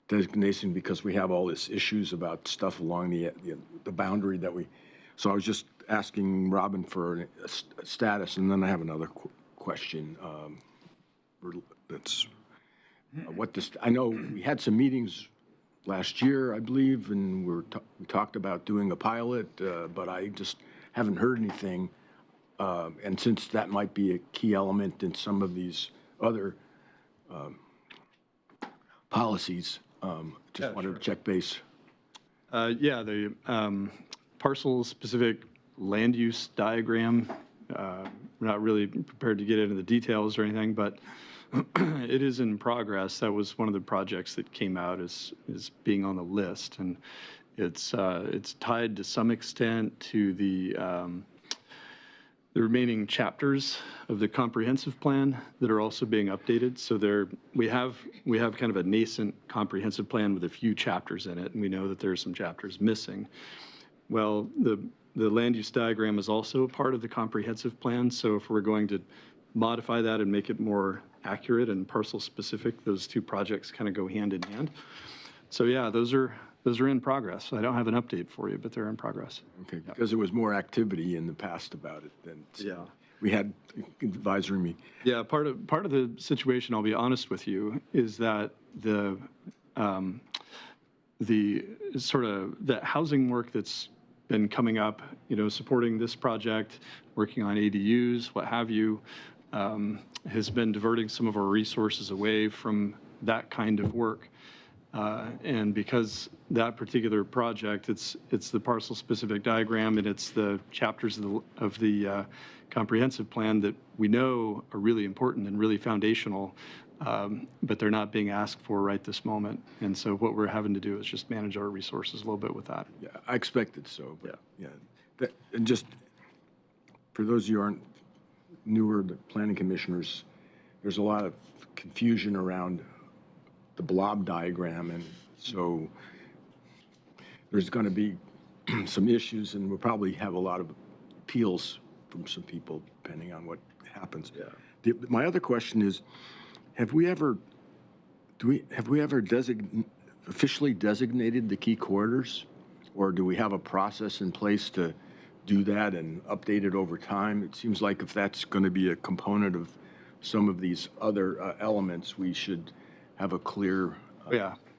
designation, because we have all these issues about stuff along the boundary that we, so I was just asking Robin for a status, and then I have another question that's what this, I know we had some meetings last year, I believe, and we talked about doing a pilot, but I just haven't heard anything. And since that might be a key element in some of these other policies, just wanted to check base. Yeah, the parcel-specific land use diagram, we're not really prepared to get into the details or anything, but it is in progress. That was one of the projects that came out as being on the list, and it's tied to some extent to the remaining chapters of the comprehensive plan that are also being updated. So we have kind of a nascent comprehensive plan with a few chapters in it, and we know that there are some chapters missing. Well, the land use diagram is also a part of the comprehensive plan. So if we're going to modify that and make it more accurate and parcel specific, those two projects kind of go hand in hand. So yeah, those are in progress. I don't have an update for you, but they're in progress. Okay, because there was more activity in the past about it than we had advisory meeting. Yeah, part of the situation, I'll be honest with you, is that the sort of the housing work that's been coming up, supporting this project, working on ADUs, what have you, has been diverting some of our resources away from that kind of work. And because that particular project, it's the parcel-specific diagram and it's the chapters of the comprehensive plan that we know are really important and really foundational, but they're not being asked for right this moment. And so what we're having to do is just manage our resources a little bit with that. Yeah, I expected so, but and just for those of you who aren't newer, the planning commissioners, there's a lot of confusion around the blob diagram, and so there's going to be some issues, and we'll probably have a lot of appeals from some people depending on what happens. Yeah. My other question is, have we ever officially designated the key corridors, or do we have a process in place to do that and update it over time? It seems like if that's going to be a component of some of these other elements, we should have a clear.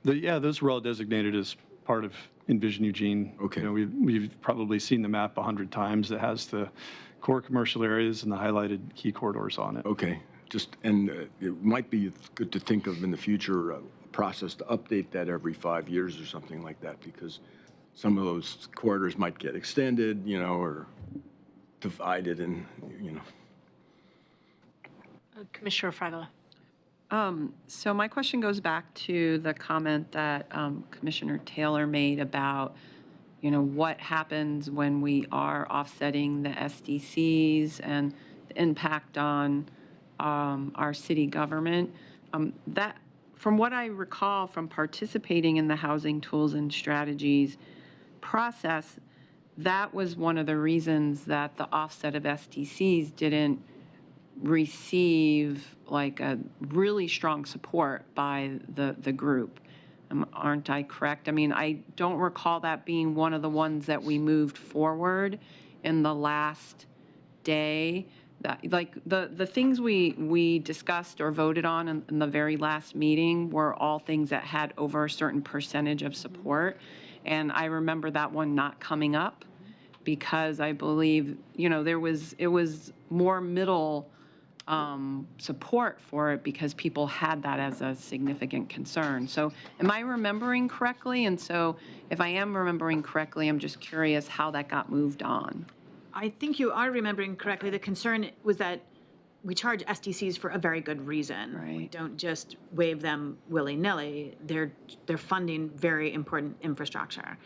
Those were all designated as part of Envision Eugene. Okay. We've probably seen the map 100 times that has the core commercial areas and the highlighted key corridors on it. Okay. It might be good to think of in the future a process to update that every 5 years or something like that, because some of those corridors might get extended, or divided, and Commissioner Fragala. So my question goes back to the comment that Commissioner Taylor made about, what happens when we are offsetting the SDCs and the impact on our city government. That, from what I recall from participating in the Housing Tools and Strategies process, that was one of the reasons that the offset of SDCs didn't receive like a really strong support by the group. Aren't I correct? I mean, I don't recall that being one of the ones that we moved forward in the last day. That, like, the things we discussed or voted on in the very last meeting were all things that had over a certain percentage of support. And I remember that one not coming up because I believe, it was more middle support for it because people had that as a significant concern. So am I remembering correctly? And so if I am remembering correctly, I'm just curious how that got moved on. I think you are remembering correctly. The concern was that we charge SDCs for a very good reason. We Right. don't just waive them willy-nilly. They're funding very important infrastructure.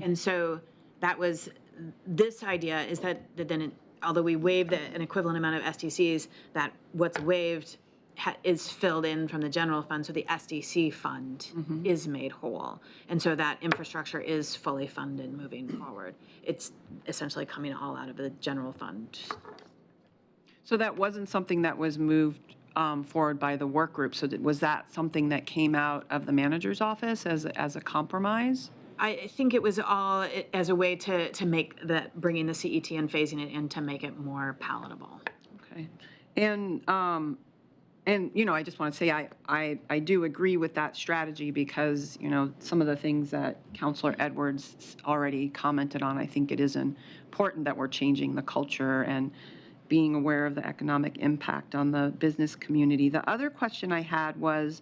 And so that was, this idea is that then, although we waive an equivalent amount of SDCs, that what's waived is filled in from the general fund, so the SDC fund is made whole. And so that infrastructure is fully funded moving forward. It's essentially coming all out of the general fund. So that wasn't something that was moved forward by the work group. So was that something that came out of the manager's office as a compromise? I think it was all as a way to make that, bringing the CET and phasing it in to make it more palatable. Okay. And I just want to say I do agree with that strategy because, some of the things that Councilor Edwards already commented on, I think it is important that we're changing the culture and being aware of the economic impact on the business community. The other question I had was,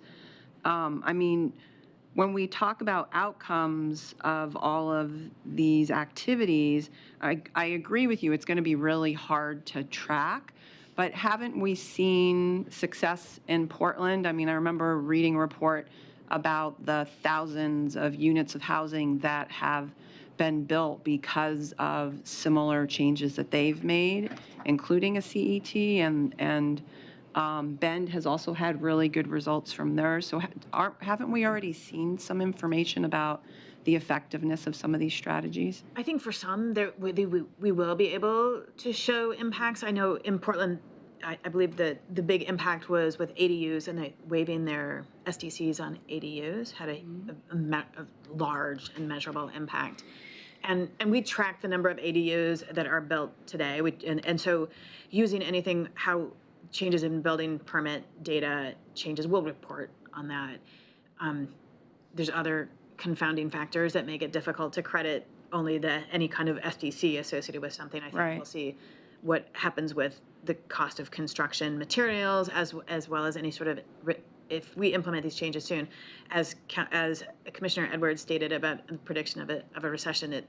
when we talk about outcomes of all of these activities, I agree with you, it's going to be really hard to track. But haven't we seen success in Portland? I remember reading a report about the thousands of units of housing that have been built because of similar changes that they've made, including a CET, and Bend has also had really good results from theirs. So haven't we already seen some information about the effectiveness of some of these strategies? I think for some, we will be able to show impacts. I know in Portland, I believe that the big impact was with ADUs and waiving their SDCs on ADUs had a large and measurable impact. And we track the number of ADUs that are built today. And so using anything, how changes in building permit data changes, we'll report on that. There's other confounding factors that make it difficult to credit only any kind of SDC associated with something. I think Right. We'll see what happens with the cost of construction materials as well as any sort of, if we implement these changes soon, as Commissioner Edwards stated about the prediction of a recession,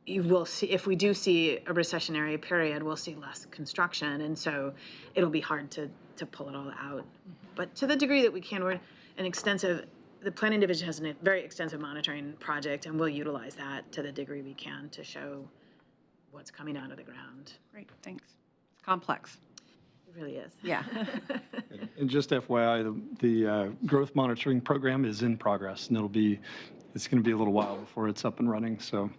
you will see, if we do see a recessionary period, we'll see less construction, and so it'll be hard to pull it all out. But to the degree that we can, the planning division has a very extensive monitoring project, and we'll utilize that to the degree we can to show what's coming out of the ground. Great, thanks. It's complex. It really is. Yeah. And just FYI, the growth monitoring program is in progress, and it's going to be a little while before it's up and running, so,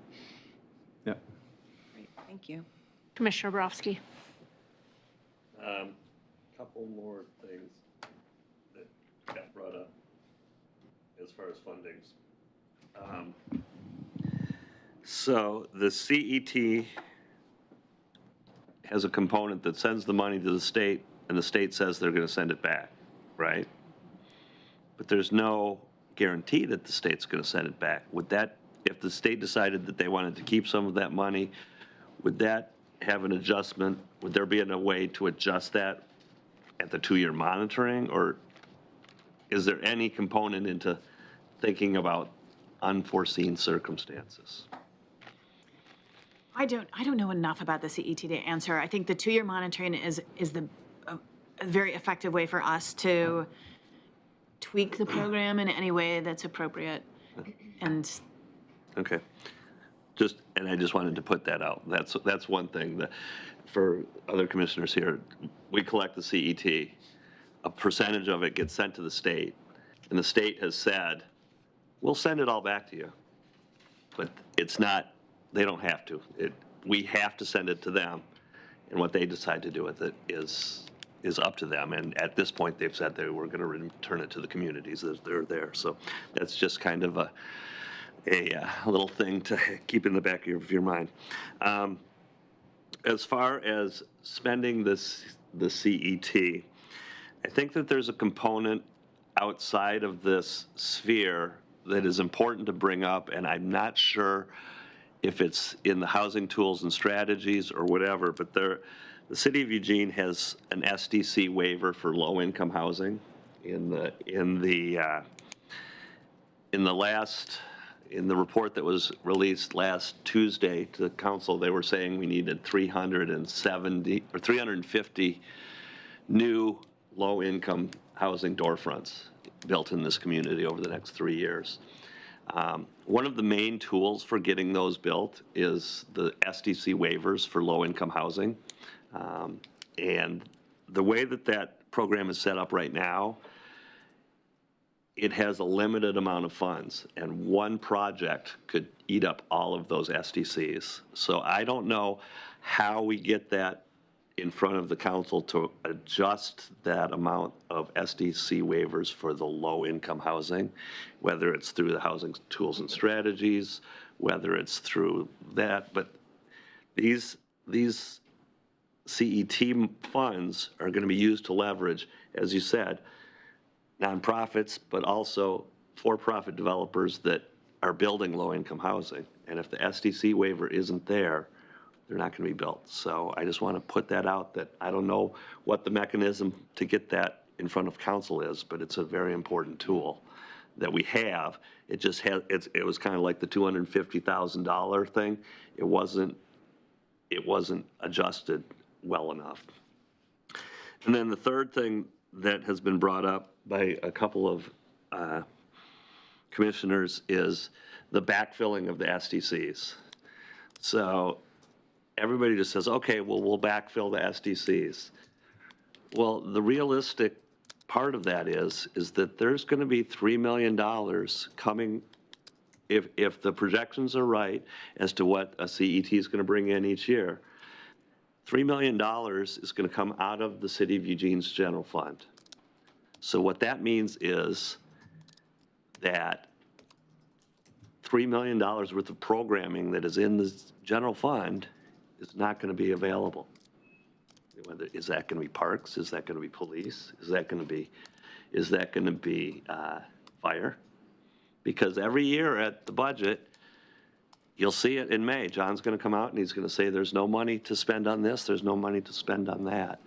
yeah. Great, thank you. Commissioner Borowski. Couple more things that got brought up as far as fundings. So the CET has a component that sends the money to the state, and the state says they're going to send it back, right? But there's no guarantee that the state's going to send it back. Would that, if the state decided that they wanted to keep some of that money, would that have an adjustment? Would there be a way to adjust that at the 2-year monitoring, or is there any component into thinking about unforeseen circumstances? I don't know enough about the CET to answer. I think the 2-year monitoring is a very effective way for us to tweak the program in any way that's appropriate. And Okay. And I just wanted to put that out. That's one thing that, for other commissioners here, we collect the CET. A percentage of it gets sent to the state, and the state has said, we'll send it all back to you. But it's not, they don't have to. We have to send it to them, and what they decide to do with it is up to them. And at this point, they've said they were going to return it to the communities that they're there. So that's just kind of a little thing to keep in the back of your mind. As far as spending the CET, I think that there's a component outside of this sphere that is important to bring up, and I'm not sure if it's in the housing tools and strategies or whatever, but the city of Eugene has an SDC waiver for low-income housing. In the report that was released last Tuesday to the council, they were saying we needed 350 new low-income housing door fronts built in this community over the next 3 years. One of the main tools for getting those built is the SDC waivers for low-income housing. And the way that program is set up right now, it has a limited amount of funds, and one project could eat up all of those SDCs. So I don't know how we get that in front of the council to adjust that amount of SDC waivers for the low-income housing, whether it's through the housing tools and strategies, whether it's through that. But these CET funds are going to be used to leverage, as you said, nonprofits, but also for-profit developers that are building low-income housing. And if the SDC waiver isn't there, they're not going to be built. So I just want to put that out, that I don't know what the mechanism to get that in front of council is, but it's a very important tool that we have. It just has, it was kind of like the $250,000 thing. It wasn't adjusted well enough. And then the third thing that has been brought up by a couple of commissioners is the backfilling of the SDCs. So everybody just says, okay, well, we'll backfill the SDCs. Well, the realistic part of that is that there's going to be $3 million coming, if the projections are right as to what a CET is going to bring in each year. $3 million is going to come out of the city of Eugene's general fund. So what that means is that $3 million worth of programming that is in the general fund is not going to be available. Is that going to be parks? Is that going to be police? Is that going to be fire? Because every year at the budget, you'll see it in May. John's going to come out and he's going to say there's no money to spend on this, there's no money to spend on that.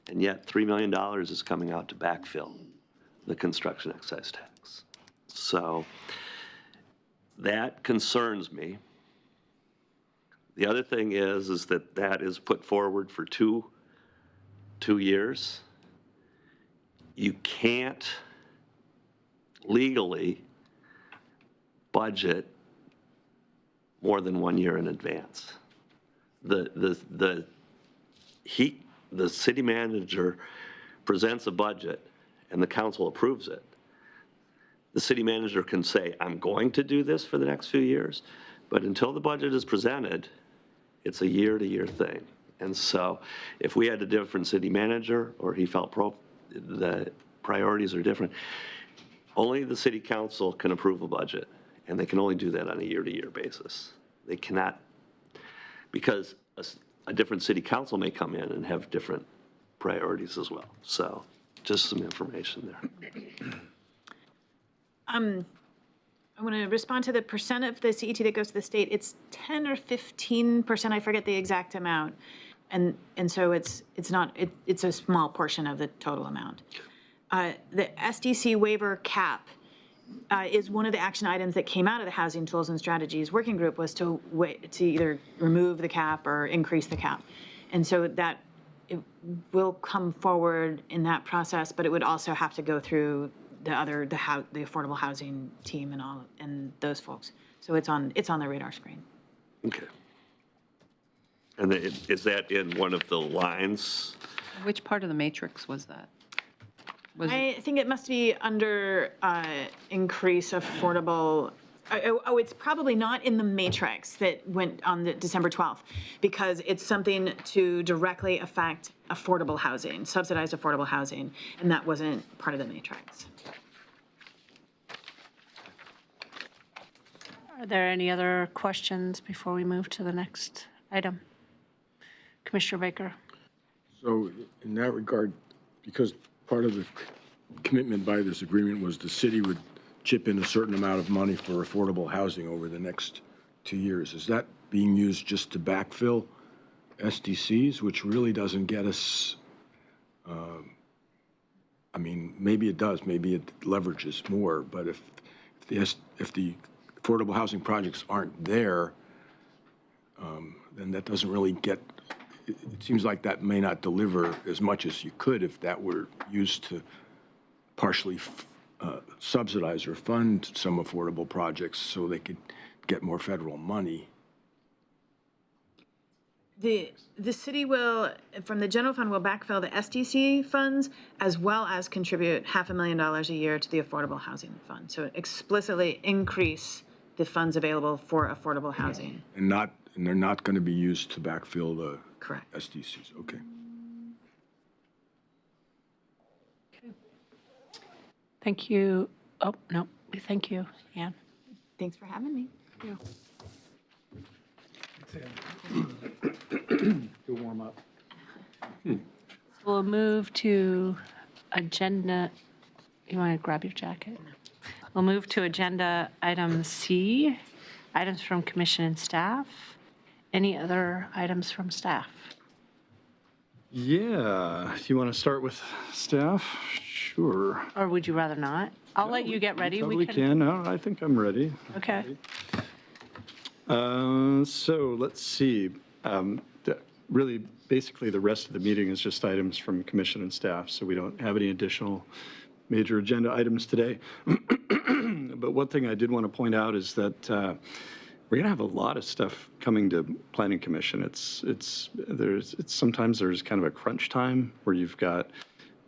And yet $3 million is coming out to backfill the construction excise tax. So that concerns me. The other thing is that is put forward for two years. You can't legally budget more than 1 year in advance. The city manager presents a budget and the council approves it. The city manager can say, I'm going to do this for the next few years, but until the budget is presented, it's a year-to-year thing. And so if we had a different city manager, or he felt the priorities are different, only the city council can approve a budget, and they can only do that on a year-to-year basis. They cannot, because a different city council may come in and have different priorities as well. So just some information there. I want to respond to the percent of the CET that goes to the state. It's 10 or 15%, I forget the exact amount. And so it's a small portion of the total amount. The SDC waiver cap is one of the action items that came out of the Housing Tools and Strategies Working Group, was to either remove the cap or increase the cap. And so that it will come forward in that process, but it would also have to go through the affordable housing team and those folks. So it's on the radar screen. Okay. And is that in one of the lines? Which part of the matrix was that? I think it must be under increase affordable. It's probably not in the matrix that went on the December 12th, because it's something to directly affect affordable housing, subsidized affordable housing, and that wasn't part of the matrix. Are there any other questions before we move to the next item? Commissioner Baker. So in that regard, because part of the commitment by this agreement was the city would chip in a certain amount of money for affordable housing over the next 2 years. Is that being used just to backfill SDCs, which really doesn't get us, I mean, maybe it does, maybe it leverages more, but if the affordable housing projects aren't there, then that doesn't really get, it seems like that may not deliver as much as you could if that were used to partially subsidize or fund some affordable projects so they could get more federal money. The city will, from the general fund, will backfill the SDC funds as well as contribute $500,000 a year to the Affordable Housing Fund. So explicitly increase the funds available for affordable housing. And they're not going to be used to backfill the Correct. SDCs. Okay. Thank you. Oh, no, thank you, Ann. Thanks for having me. To warm up. We'll move to agenda, you want to grab your jacket? We'll move to agenda item C, items from commission and staff. Any other items from staff? Yeah, you want to start with staff? Sure. Or would you rather not? I'll let you get ready. Totally can. No, I think I'm ready. Okay. So let's see. Really, basically, the rest of the meeting is just items from commission and staff, so we don't have any additional major agenda items today. But one thing I did want to point out is that we're going to have a lot of stuff coming to Planning Commission. Sometimes there's kind of a crunch time where you've got,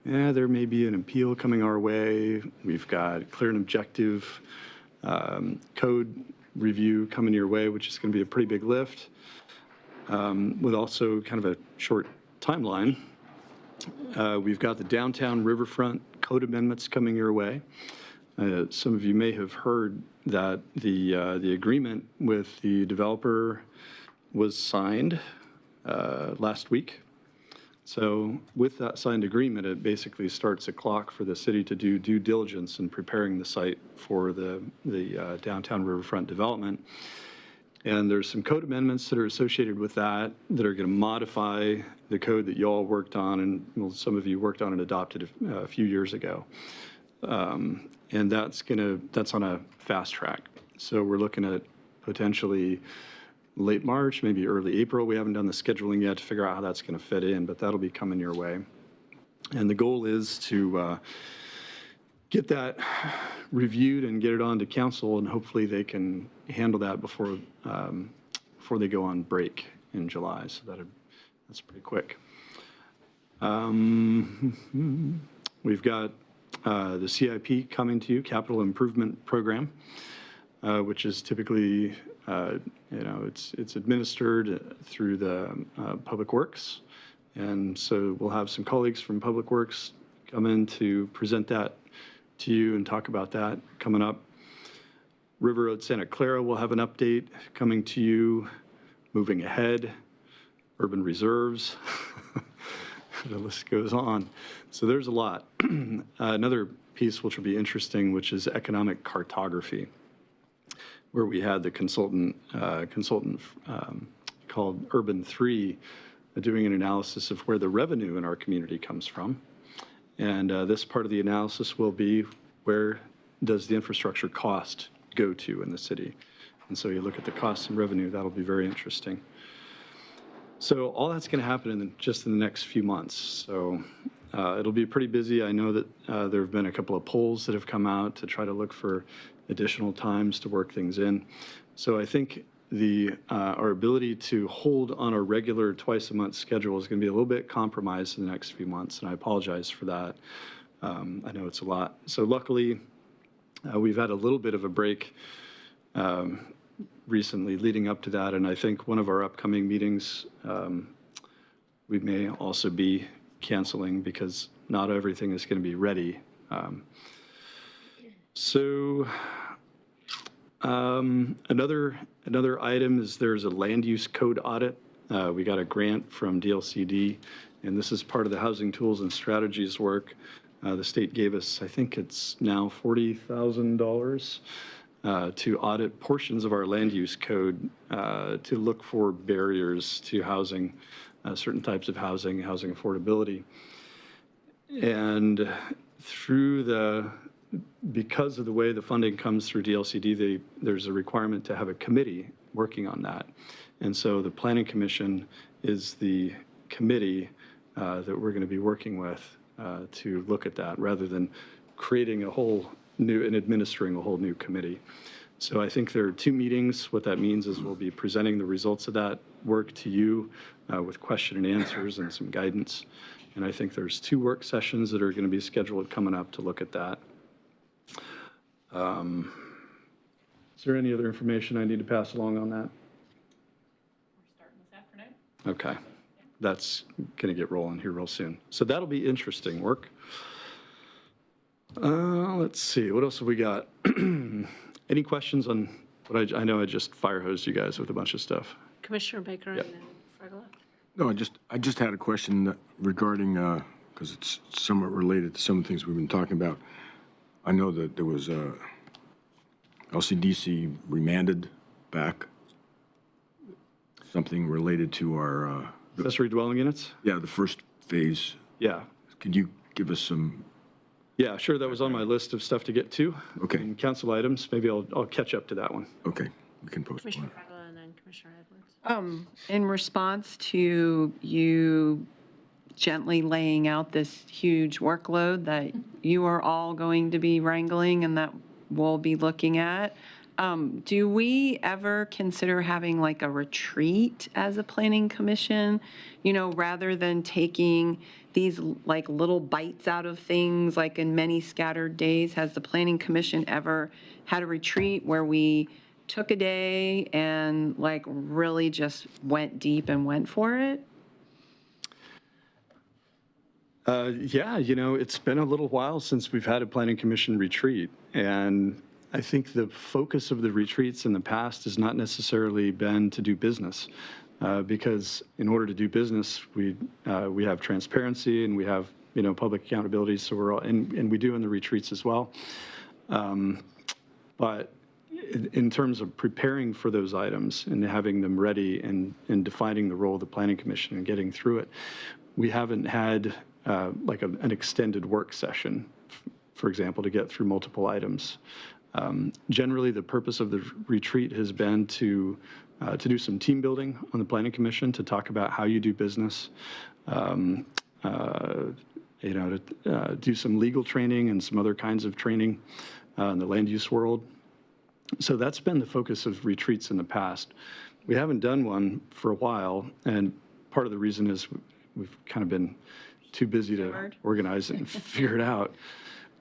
there may be an appeal coming our way. We've got clear and objective code review coming your way, which is going to be a pretty big lift, with also kind of a short timeline. We've got the downtown riverfront code amendments coming your way. Some of you may have heard that the agreement with the developer was signed last week. So with that signed agreement, it basically starts a clock for the city to do due diligence in preparing the site for the downtown riverfront development. And there's some code amendments that are associated with that are going to modify the code that you all worked on, and well, some of you worked on and adopted a few years ago. And that's on a fast track. So we're looking at potentially late March, maybe early April. We haven't done the scheduling yet to figure out how that's going to fit in, but that'll be coming your way. And the goal is to get that reviewed and get it on to council, and hopefully they can handle that before they go on break in July. So that's pretty quick. We've got the CIP coming to you, Capital Improvement Program, which is typically, it's administered through the Public Works. And so we'll have some colleagues from Public Works come in to present that to you and talk about that coming up. River Road Santa Clara will have an update coming to you, moving ahead, urban reserves. The list goes on. So there's a lot. Another piece which will be interesting, which is economic cartography, where we had the consultant called Urban 3 doing an analysis of where the revenue in our community comes from. And this part of the analysis will be where does the infrastructure cost go to in the city. And so you look at the costs and revenue, that'll be very interesting. So all that's going to happen just in the next few months. So it'll be pretty busy. I know that there have been a couple of polls that have come out to try to look for additional times to work things in. So I think our ability to hold on a regular twice-a-month schedule is going to be a little bit compromised in the next few months, and I apologize for that. I know it's a lot. So luckily, we've had a little bit of a break recently leading up to that, and I think one of our upcoming meetings we may also be canceling because not everything is going to be ready. Another item is there's a land use code audit. We got a grant from DLCD, and this is part of the Housing Tools and Strategies work. The state gave us, I think it's now $40,000 to audit portions of our land use code to look for barriers to housing, certain types of housing affordability. And because of the way the funding comes through DLCD, there's a requirement to have a committee working on that. And so the Planning Commission is the committee that we're going to be working with to look at that, rather than creating a whole new and administering a whole new committee. So I think there are 2 meetings. What that means is we'll be presenting the results of that work to you with question and answers and some guidance. And I think there's 2 work sessions that are going to be scheduled coming up to look at that. Is there any other information I need to pass along on that? We're starting this afternoon. Okay. That's going to get rolling here real soon. So that'll be interesting work. Let's see, what else have we got? Any questions on what I know I just fire hosed you guys with a bunch of stuff. Commissioner Baker Yep. and then Fregala. No, I just had a question regarding, because it's somewhat related to some of the things we've been talking about. I know that there was LCDC remanded back, something related to our, Accessory dwelling units? the first phase. Yeah. Could you give us some? Yeah, sure, that was on my list of stuff to get to. Okay. And council items, maybe I'll catch up to that one. Okay, we can postpone Commissioner it. Fregala and then Commissioner Edwards. In response to you gently laying out this huge workload that you are all going to be wrangling and that we'll be looking at, do we ever consider having like a retreat as a planning commission, rather than taking these like little bites out of things like in many scattered days? Has the planning commission ever had a retreat where we took a day and like really just went deep and went for it? Yeah, it's been a little while since we've had a planning commission retreat. And I think the focus of the retreats in the past has not necessarily been to do business. Because in order to do business, we have transparency and we have, public accountability. So we're all, and we do in the retreats as well. But in terms of preparing for those items and having them ready and defining the role of the Planning Commission and getting through it, we haven't had like an extended work session, for example, to get through multiple items. Generally, the purpose of the retreat has been to do some team building on the Planning Commission, to talk about how you do business, to do some legal training and some other kinds of training in the land use world. So that's been the focus of retreats in the past. We haven't done one for a while, and part of the reason is we've kind of been too busy to organize it and figure it out.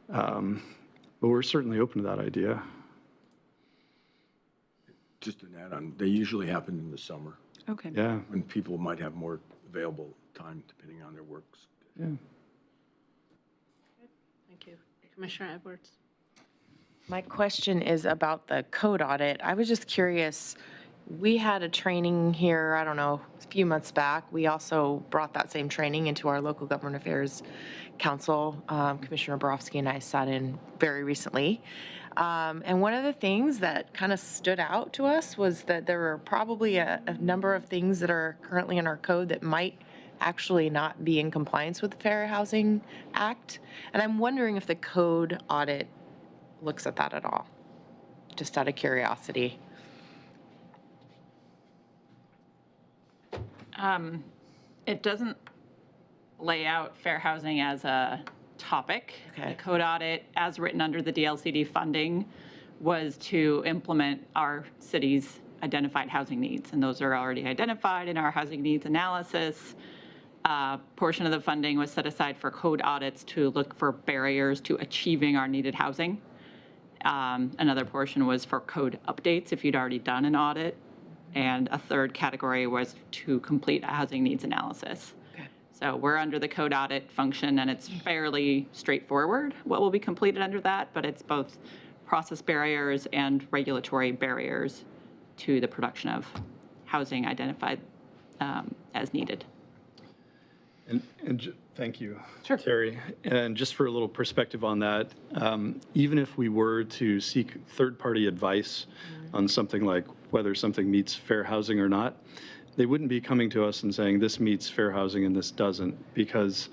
But we're certainly open to that idea. Just an add-on, they usually happen in the summer, Okay. Yeah. when people might have more available time depending on their works. Yeah. Thank you. Commissioner Edwards. My question is about the code audit. I was just curious, we had a training here, I don't know, a few months back. We also brought that same training into our local government affairs council. Commissioner Borofsky and I sat in very recently. And one of the things that kind of stood out to us was that there are probably a number of things that are currently in our code that might actually not be in compliance with the Fair Housing Act. And I'm wondering if the code audit looks at that at all, just out of curiosity. It doesn't lay out fair housing as a topic. Okay. The code audit, as written under the DLCD funding, was to implement our city's identified housing needs, and those are already identified in our housing needs analysis. Portion of the funding was set aside for code audits to look for barriers to achieving our needed housing. Another portion was for code updates if you'd already done an audit. And a third category was to complete a housing needs analysis. Okay. So we're under the code audit function, and it's fairly straightforward what will be completed under that, but it's both process barriers and regulatory barriers to the production of housing identified as needed. Thank you, Terry. And just for a little perspective on that, even if we were to seek third-party advice on something like whether something meets fair housing or not, they wouldn't be coming to us and saying this meets fair housing and this doesn't, because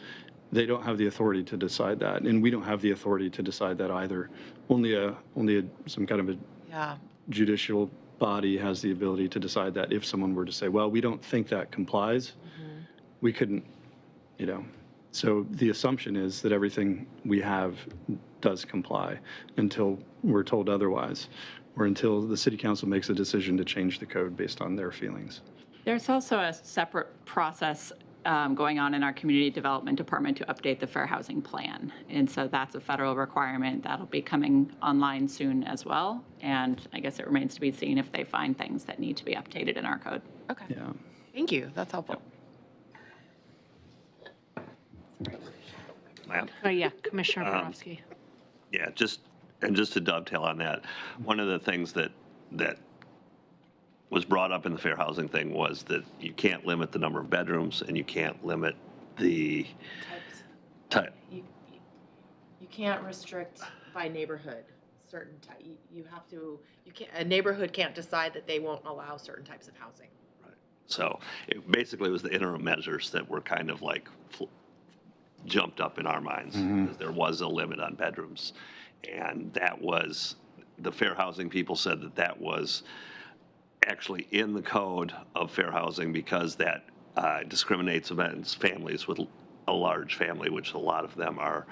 they don't have the authority to decide that, and we don't have the authority to decide that either. Only some kind of a Yeah. judicial body has the ability to decide that. If someone were to say, well, we don't think that complies, we couldn't, So the assumption is that everything we have does comply until we're told otherwise, or until the city council makes a decision to change the code based on their feelings. There's also a separate process going on in our community development department to update the fair housing plan. And so that's a federal requirement that'll be coming online soon as well. And I guess it remains to be seen if they find things that need to be updated in our code. Okay. Yeah. Thank you. That's helpful. Oh, yeah, Commissioner Borowski. Yeah, just to dovetail on that, one of the things that was brought up in the fair housing thing was that you can't limit the number of bedrooms and you can't limit the type. You can't restrict by neighborhood certain type. You have to. You can't. A neighborhood can't decide that they won't allow certain types of housing. So basically it was the interim measures that were kind of like jumped up in our minds, because there was a limit on bedrooms. And that was, the fair housing people said that was actually in the code of fair housing, because that discriminates against families with a large family, which a lot of them are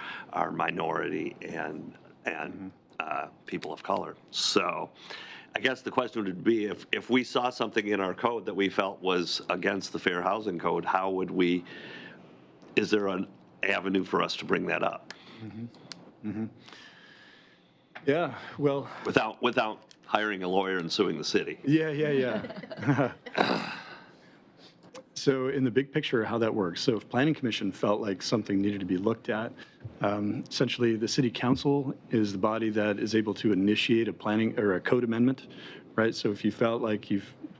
minority and people of color. So I guess the question would be, if we saw something in our code that we felt was against the fair housing code, how would we, is there an avenue for us to bring that up? Yeah, well. Without hiring a lawyer and suing the city. Yeah. So in the big picture, how that works. So if Planning Commission felt like something needed to be looked at, essentially the City Council is the body that is able to initiate a planning or a code amendment, right? So if you felt like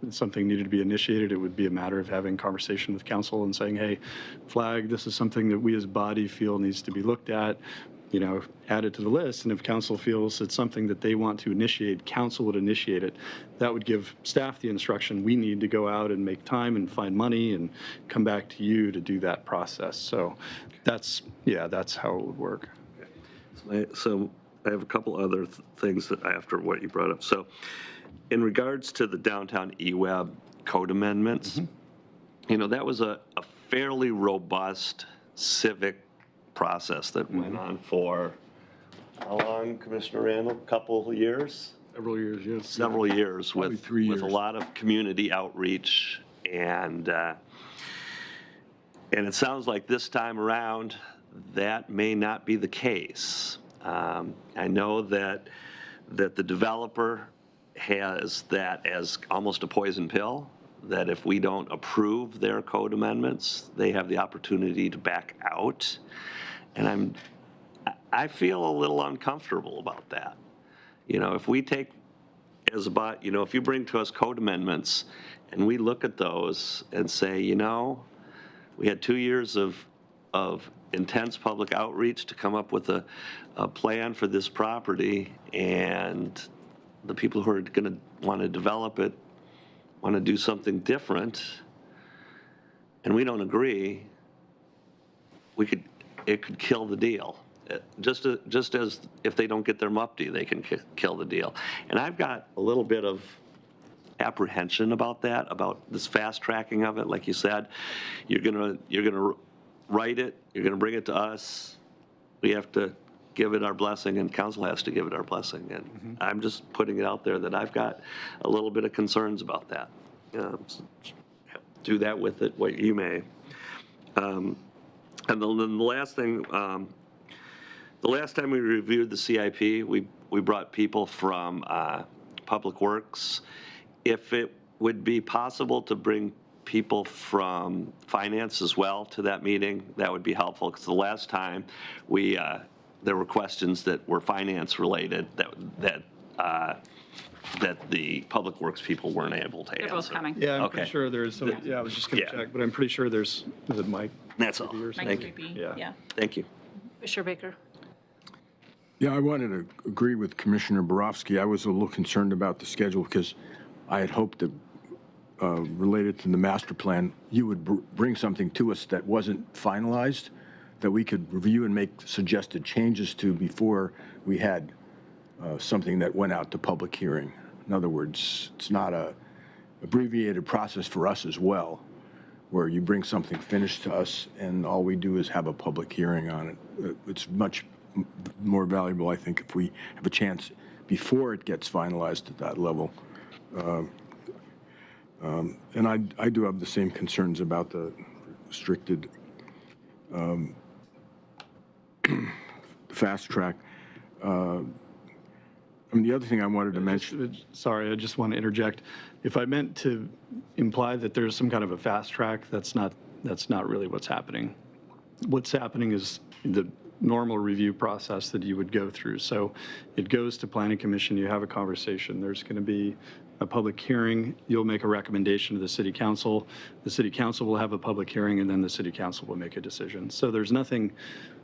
something needed to be initiated, it would be a matter of having conversation with council and saying, hey, flag, this is something that we as a body feel needs to be looked at, add it to the list. And if council feels it's something that they want to initiate, council would initiate it. That would give staff the instruction we need to go out and make time and find money and come back to you to do that process. So that's how it would work. So I have a couple other things that after what you brought up. So in regards to the downtown eWeb code amendments, that was a fairly robust civic process that went on for how long, Commissioner Randall? Couple of years? Several years, yes. Several years Probably with 3 years. a lot of community outreach, and it sounds like this time around that may not be the case. I know that the developer has that as almost a poison pill, that if we don't approve their code amendments, they have the opportunity to back out. And I feel a little uncomfortable about that. If we take if you bring to us code amendments and we look at those and say, we had 2 years of intense public outreach to come up with a plan for this property, and the people who are going to want to develop it want to do something different, and we don't agree, it could kill the deal. Just as if they don't get their MUPD, they can kill the deal. And I've got a little bit of apprehension about that, about this fast tracking of it. Like you said, you're gonna write it, you're gonna bring it to us, we have to give it our blessing, and council has to give it our blessing. And I'm just putting it out there that I've got a little bit of concerns about that. Do that with it what you may. And then the last thing, the last time we reviewed the CIP, we brought people from Public Works. If it would be possible to bring people from finance as well to that meeting, that would be helpful, because the last time there were questions that were finance related that that the Public Works people weren't able to answer. They're both coming. Yeah, I'm Okay. pretty sure there's some, yeah, I was just going Yeah. to check, but I'm pretty sure there's, is it Mike? That's all. Or Thank you. Creepy, Yeah. yeah. Thank you. Commissioner Baker? Yeah, I wanted to agree with Commissioner Borowski. I was a little concerned about the schedule because I had hoped that related to the master plan, you would bring something to us that wasn't finalized, that we could review and make suggested changes to before we had something that went out to public hearing. In other words, it's not a abbreviated process for us as well, where you bring something finished to us and all we do is have a public hearing on it. It's much more valuable, I think, if we have a chance before it gets finalized at that level. And I do have the same concerns about the restricted fast track. The other thing I wanted to mention. Sorry, I just want to interject. If I meant to imply that there's some kind of a fast track, that's not really what's happening. What's happening is the normal review process that you would go through. So it goes to Planning Commission, you have a conversation, there's going to be a public hearing, you'll make a recommendation to the City Council, the City Council will have a public hearing, and then the City Council will make a decision. So there's nothing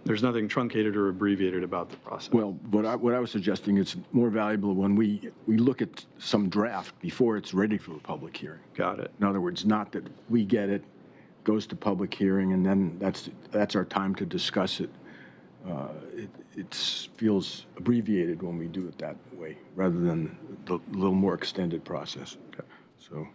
truncated or abbreviated about the process. Well, what I was suggesting, it's more valuable when we look at some draft before it's ready for a public hearing. Got it. In other words, not that we get it, goes to public hearing, and then that's our time to discuss it. It feels abbreviated when we do it that way, rather than the little more extended process. So,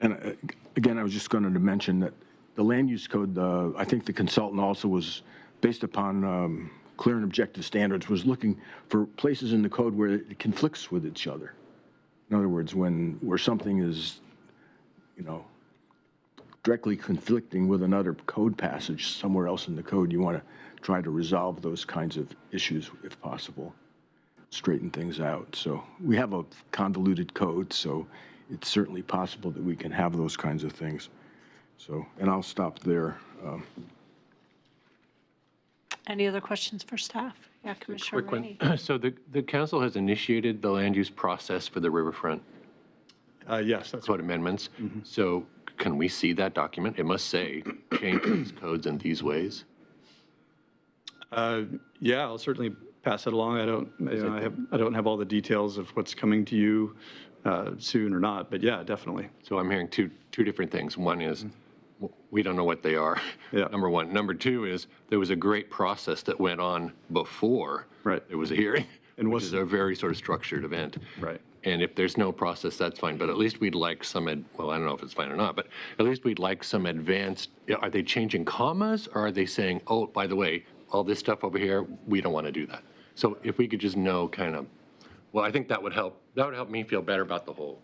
and again, I was just going to mention that the land use code, I think the consultant also was, based upon clear and objective standards, was looking for places in the code where it conflicts with each other. In other words, where something is, directly conflicting with another code passage somewhere else in the code, you want to try to resolve those kinds of issues if possible, straighten things out. So we have a convoluted code, so it's certainly possible that we can have those kinds of things. So, and I'll stop there. Any other questions for staff? Yeah, Commissioner Quick Rainey. one. So the council has initiated the land use process for the riverfront Yes, that's code amendments. So can we see that document? It must say change these codes in these ways. Yeah, I'll certainly pass it along. I don't have all the details of what's coming to you soon or not, but yeah, definitely. So I'm hearing two different things. One is we don't know what they are. Yeah. Number one. Number two is there was a great process that went on before there was a hearing, And which is a very sort of structured event. Right. And if there's no process, that's fine. But at least we'd like some, well, I don't know if it's fine or not, but at least we'd like some advanced, are they changing commas or are they saying, oh, by the way, all this stuff over here, we don't want to do that. So if we could just know kind of, well, I think that would help. That would help me feel better about the whole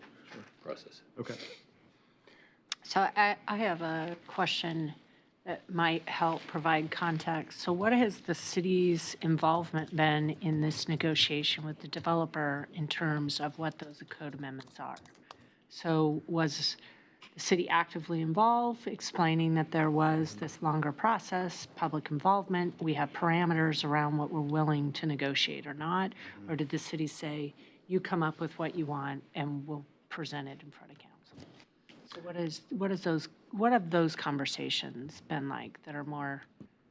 process. Okay. So I have a question that might help provide context. So what has the city's involvement been in this negotiation with the developer in terms of what those code amendments are? So was the city actively involved, explaining that there was this longer process, public involvement, we have parameters around what we're willing to negotiate or not? Or did the city say, you come up with what you want and we'll present it in front of council? So what have those conversations been like that are more?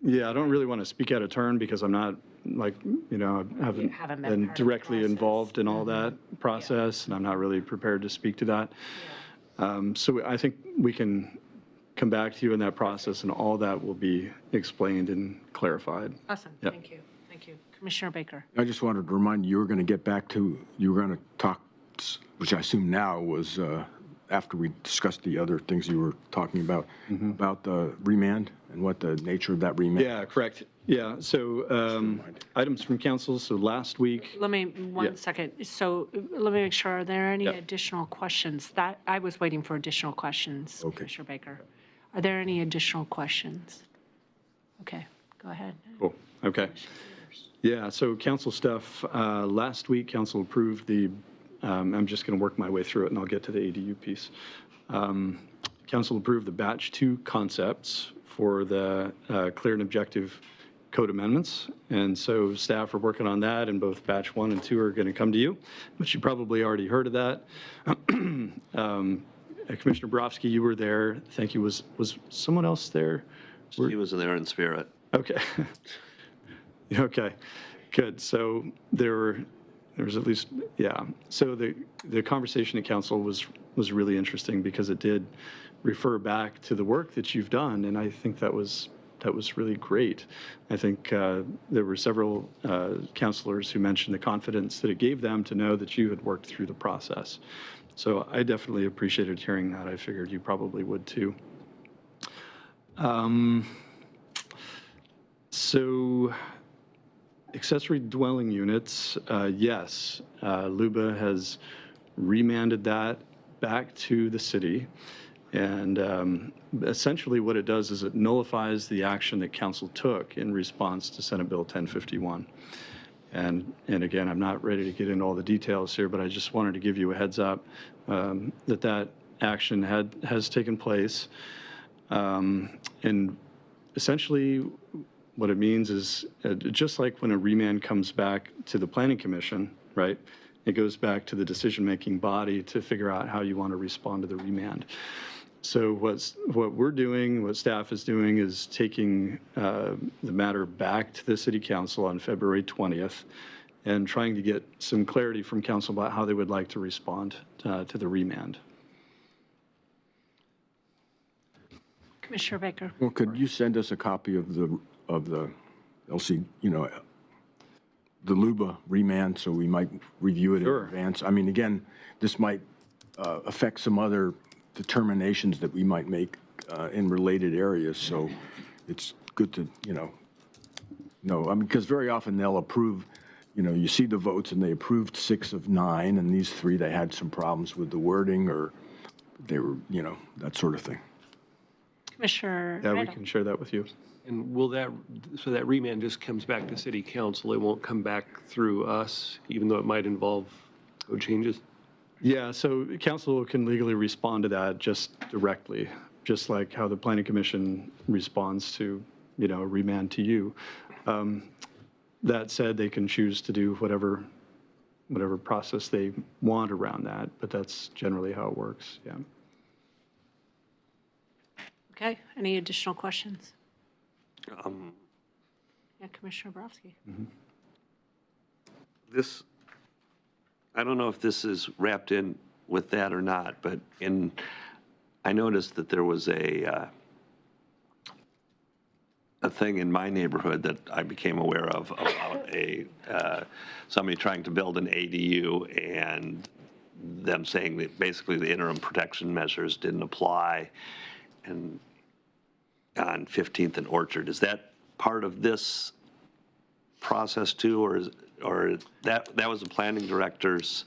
Yeah, I don't really want to speak out of turn because I'm not I haven't haven't been been part of the directly process. involved in all that process, and I'm not really prepared to speak to that. So I think we can come back to you in that process, and all that will be explained and clarified. Awesome, Yep. thank you, thank you. Commissioner Baker. I just wanted to remind you, you were going to get back to, you were going to talk, which I assume now was after we discussed the other things you were talking about the remand and what the nature of that remand. Yeah, correct. Yeah, so items from council, so last week. Let me, one second. So let me make sure, are there any Yeah. additional questions? That, I was waiting for additional questions, Okay. Commissioner Baker. Are there any additional questions? Okay, go ahead. Cool, okay. Yeah, so council stuff, last week, council approved the, I'm just going to work my way through it and I'll get to the ADU piece. Council approved the batch 2 concepts for the clear and objective code amendments. And so staff are working on that, and both batch 1 and 2 are going to come to you, but you probably already heard of that. Commissioner Borofsky, you were there. Thank you. Was someone else there? He was there in spirit. Okay. Okay, good. So there was at least, yeah. So the conversation at council was really interesting because it did refer back to the work that you've done, and I think that was really great. I think there were several councilors who mentioned the confidence that it gave them to know that you had worked through the process. So I definitely appreciated hearing that. I figured you probably would too. So accessory dwelling units, yes, LUBA has remanded that back to the city. And essentially what it does is it nullifies the action that council took in response to Senate Bill 1051. And again, I'm not ready to get into all the details here, but I just wanted to give you a heads up that action has taken place. And essentially what it means is just like when a remand comes back to the Planning Commission, right? It goes back to the decision-making body to figure out how you want to respond to the remand. So what we're doing, what staff is doing, is taking the matter back to the City Council on February 20th and trying to get some clarity from council about how they would like to respond to the remand. Commissioner Baker. Well, could you send us a copy of the LC, the LUBA remand, so we might review it in advance? I mean, again, this might affect some other determinations that we might make in related areas, so it's good to, know. I mean, because very often they'll approve, you see the votes and they approved 6 of 9, and these 3, they had some problems with the wording, or they were, that sort of thing. Commissioner Yeah, we Randall. can share that with you. And so that remand just comes back to city council? It won't come back through us, even though it might involve code changes? Yeah, so council can legally respond to that just directly, just like how the Planning Commission responds to, a remand to you. That said, they can choose to do whatever process they want around that, but that's generally how it works, yeah. Okay, any additional questions? Yeah, Commissioner Borofsky. I don't know if this is wrapped in with that or not, but I noticed that there was a thing in my neighborhood that I became aware of about somebody trying to build an ADU and them saying that basically the interim protection measures didn't apply and on 15th and Orchard. Is that part of this process too, or that was the planning director's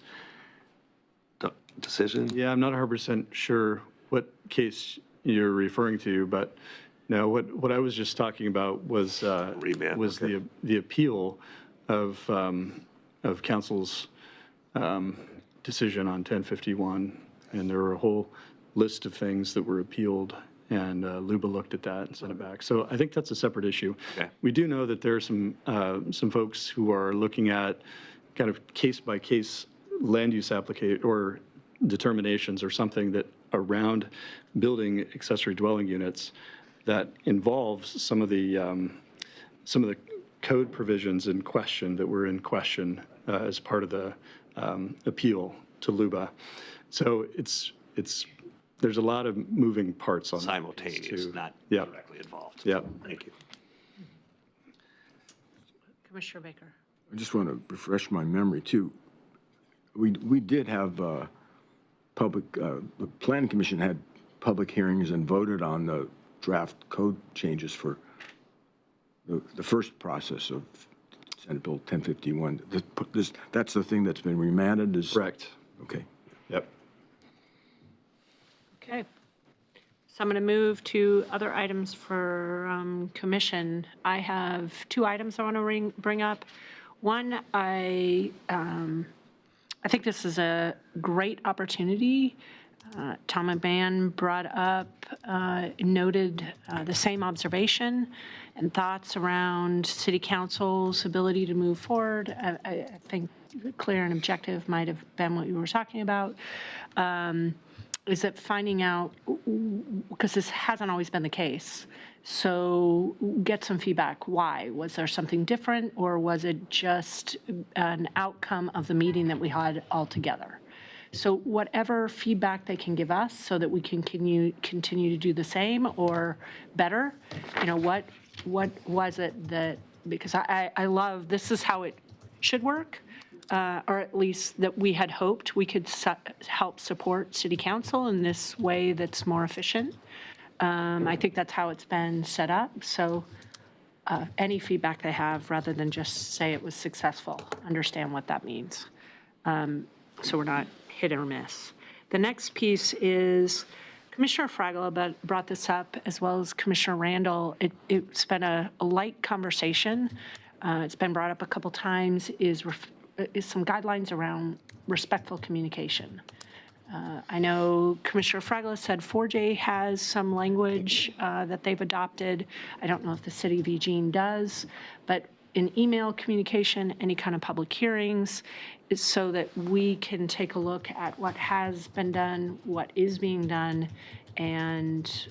decision? Yeah, I'm not 100% sure what case you're referring to, but no, what I was just talking about was the appeal of council's decision on 1051, and there were a whole list of things that were appealed, and LUBA looked at that and sent it back. So I think that's a separate issue. Okay. We do know that there are some folks who are looking at kind of case-by-case land use application or determinations or something that around building accessory dwelling units that involves some of the code provisions in question that were in question as part of the appeal to LUBA. So there's a lot of moving parts on Simultaneous, not Yeah. directly involved. Yeah. Thank you. Commissioner Baker. I just want to refresh my memory too. We did have the Planning Commission had public hearings and voted on the draft code changes for the first process of Senate Bill 1051. That's the thing that's been remanded? Correct. Okay. Yep. Okay. So I'm going to move to other items for commission. I have 2 items I want to bring up. One, I think this is a great opportunity Tom McMahon brought up, noted the same observation and thoughts around city council's ability to move forward. I think clear and objective might have been what you were talking about. Is that finding out, because this hasn't always been the case, so get some feedback. Why? Was there something different, or was it just an outcome of the meeting that we had all together? So whatever feedback they can give us so that we can continue to do the same or better, what was it that, because I love, this is how it should work, or at least that we had hoped we could help support city council in this way that's more efficient. I think that's how it's been set up. So any feedback they have, rather than just say it was successful, understand what that means. So we're not hit or miss. The next piece is Commissioner Fragola brought this up, as well as Commissioner Randall. It's been a light conversation. It's been brought up a couple times, is some guidelines around respectful communication. I know Commissioner Fragola said 4J has some language that they've adopted. I don't know if the city of Eugene does, but in email communication, any kind of public hearings, is so that we can take a look at what has been done, what is being done, and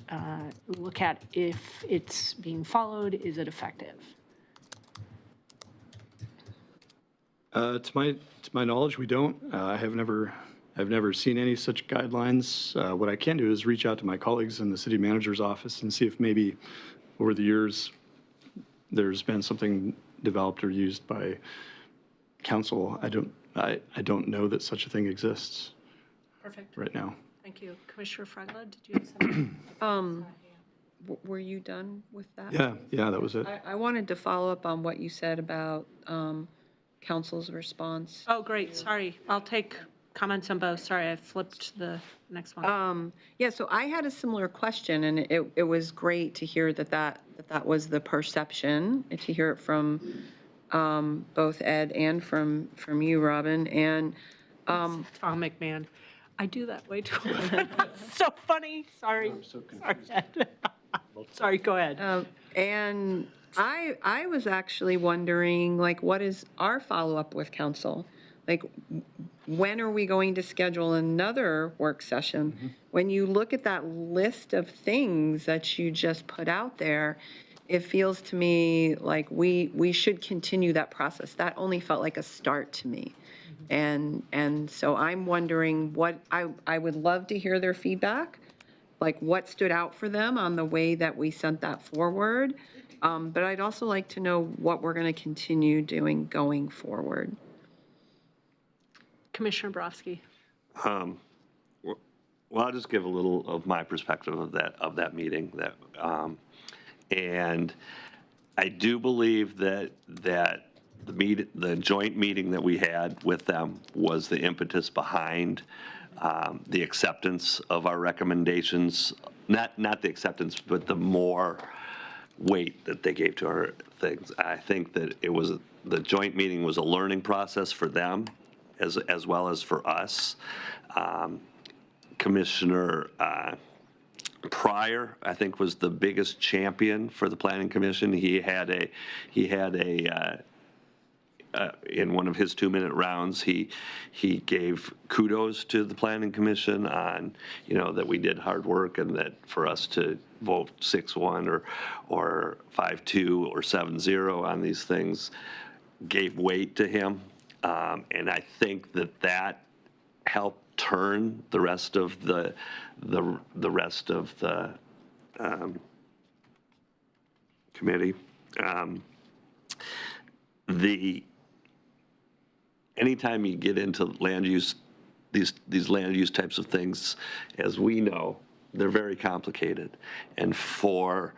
look at if it's being followed, is it effective? To my knowledge, we don't. I've never seen any such guidelines. What I can do is reach out to my colleagues in the city manager's office and see if maybe over the years there's been something developed or used by council. I don't know that such a thing exists. Perfect. Right now. Thank you. Commissioner Fragola, did you have something? Were you done with that? Yeah, that was it. I wanted to follow up on what you said about council's response. Oh, great. Sorry. I'll take comments on both. Sorry, I flipped the next one. Yeah, so I had a similar question, and it was great to hear that was the perception, and to hear it from both Ed and from you, Robin. And Tom McMahon. I do that way too often. So funny. Sorry. Sorry, Ed. Sorry, go ahead. And I was actually wondering, like, what is our follow-up with council? Like, when are we going to schedule another work session? Mm-hmm. When you look at that list of things that you just put out there, it feels to me like we should continue that process. That only felt like a start to me. Mm-hmm. And so I'm wondering what, I would love to hear their feedback, like what stood out for them on the way that we sent that forward. But I'd also like to know what we're going to continue doing going forward. Commissioner Borofsky. Well, I'll just give a little of my perspective of that meeting. And I do believe that the joint meeting that we had with them was the impetus behind the acceptance of our recommendations. Not the acceptance, but the more weight that they gave to our things. I think that the joint meeting was a learning process for them as well as for us. Commissioner Pryor, I think, was the biggest champion for the Planning Commission. He had in one of his 2-minute rounds, he gave kudos to the Planning Commission on, that we did hard work, and that for us to vote 6-1 or 5-2 or 7-0 on these things gave weight to him. And I think that helped turn the rest of the committee. Anytime you get into land use, these land use types of things, as we know, they're very complicated. And for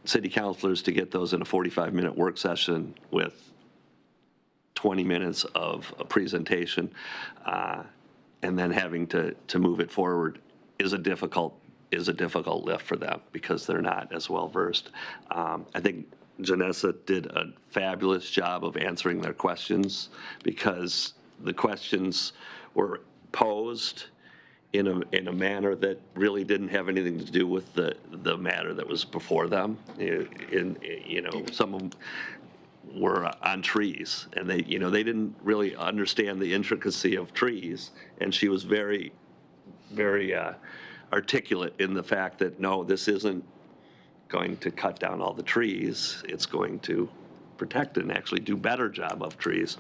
city councilors to get those in a 45-minute work session with 20 minutes of a presentation, and then having to move it forward is a difficult lift for them because they're not as well versed. I think Janessa did a fabulous job of answering their questions, because the questions were posed in a manner that really didn't have anything to do with the matter that was before them. Some of them were on trees, and they didn't really understand the intricacy of trees, and she was very, very articulate in the fact that, no, this isn't going to cut down all the trees, it's going to protect and actually do better job of trees.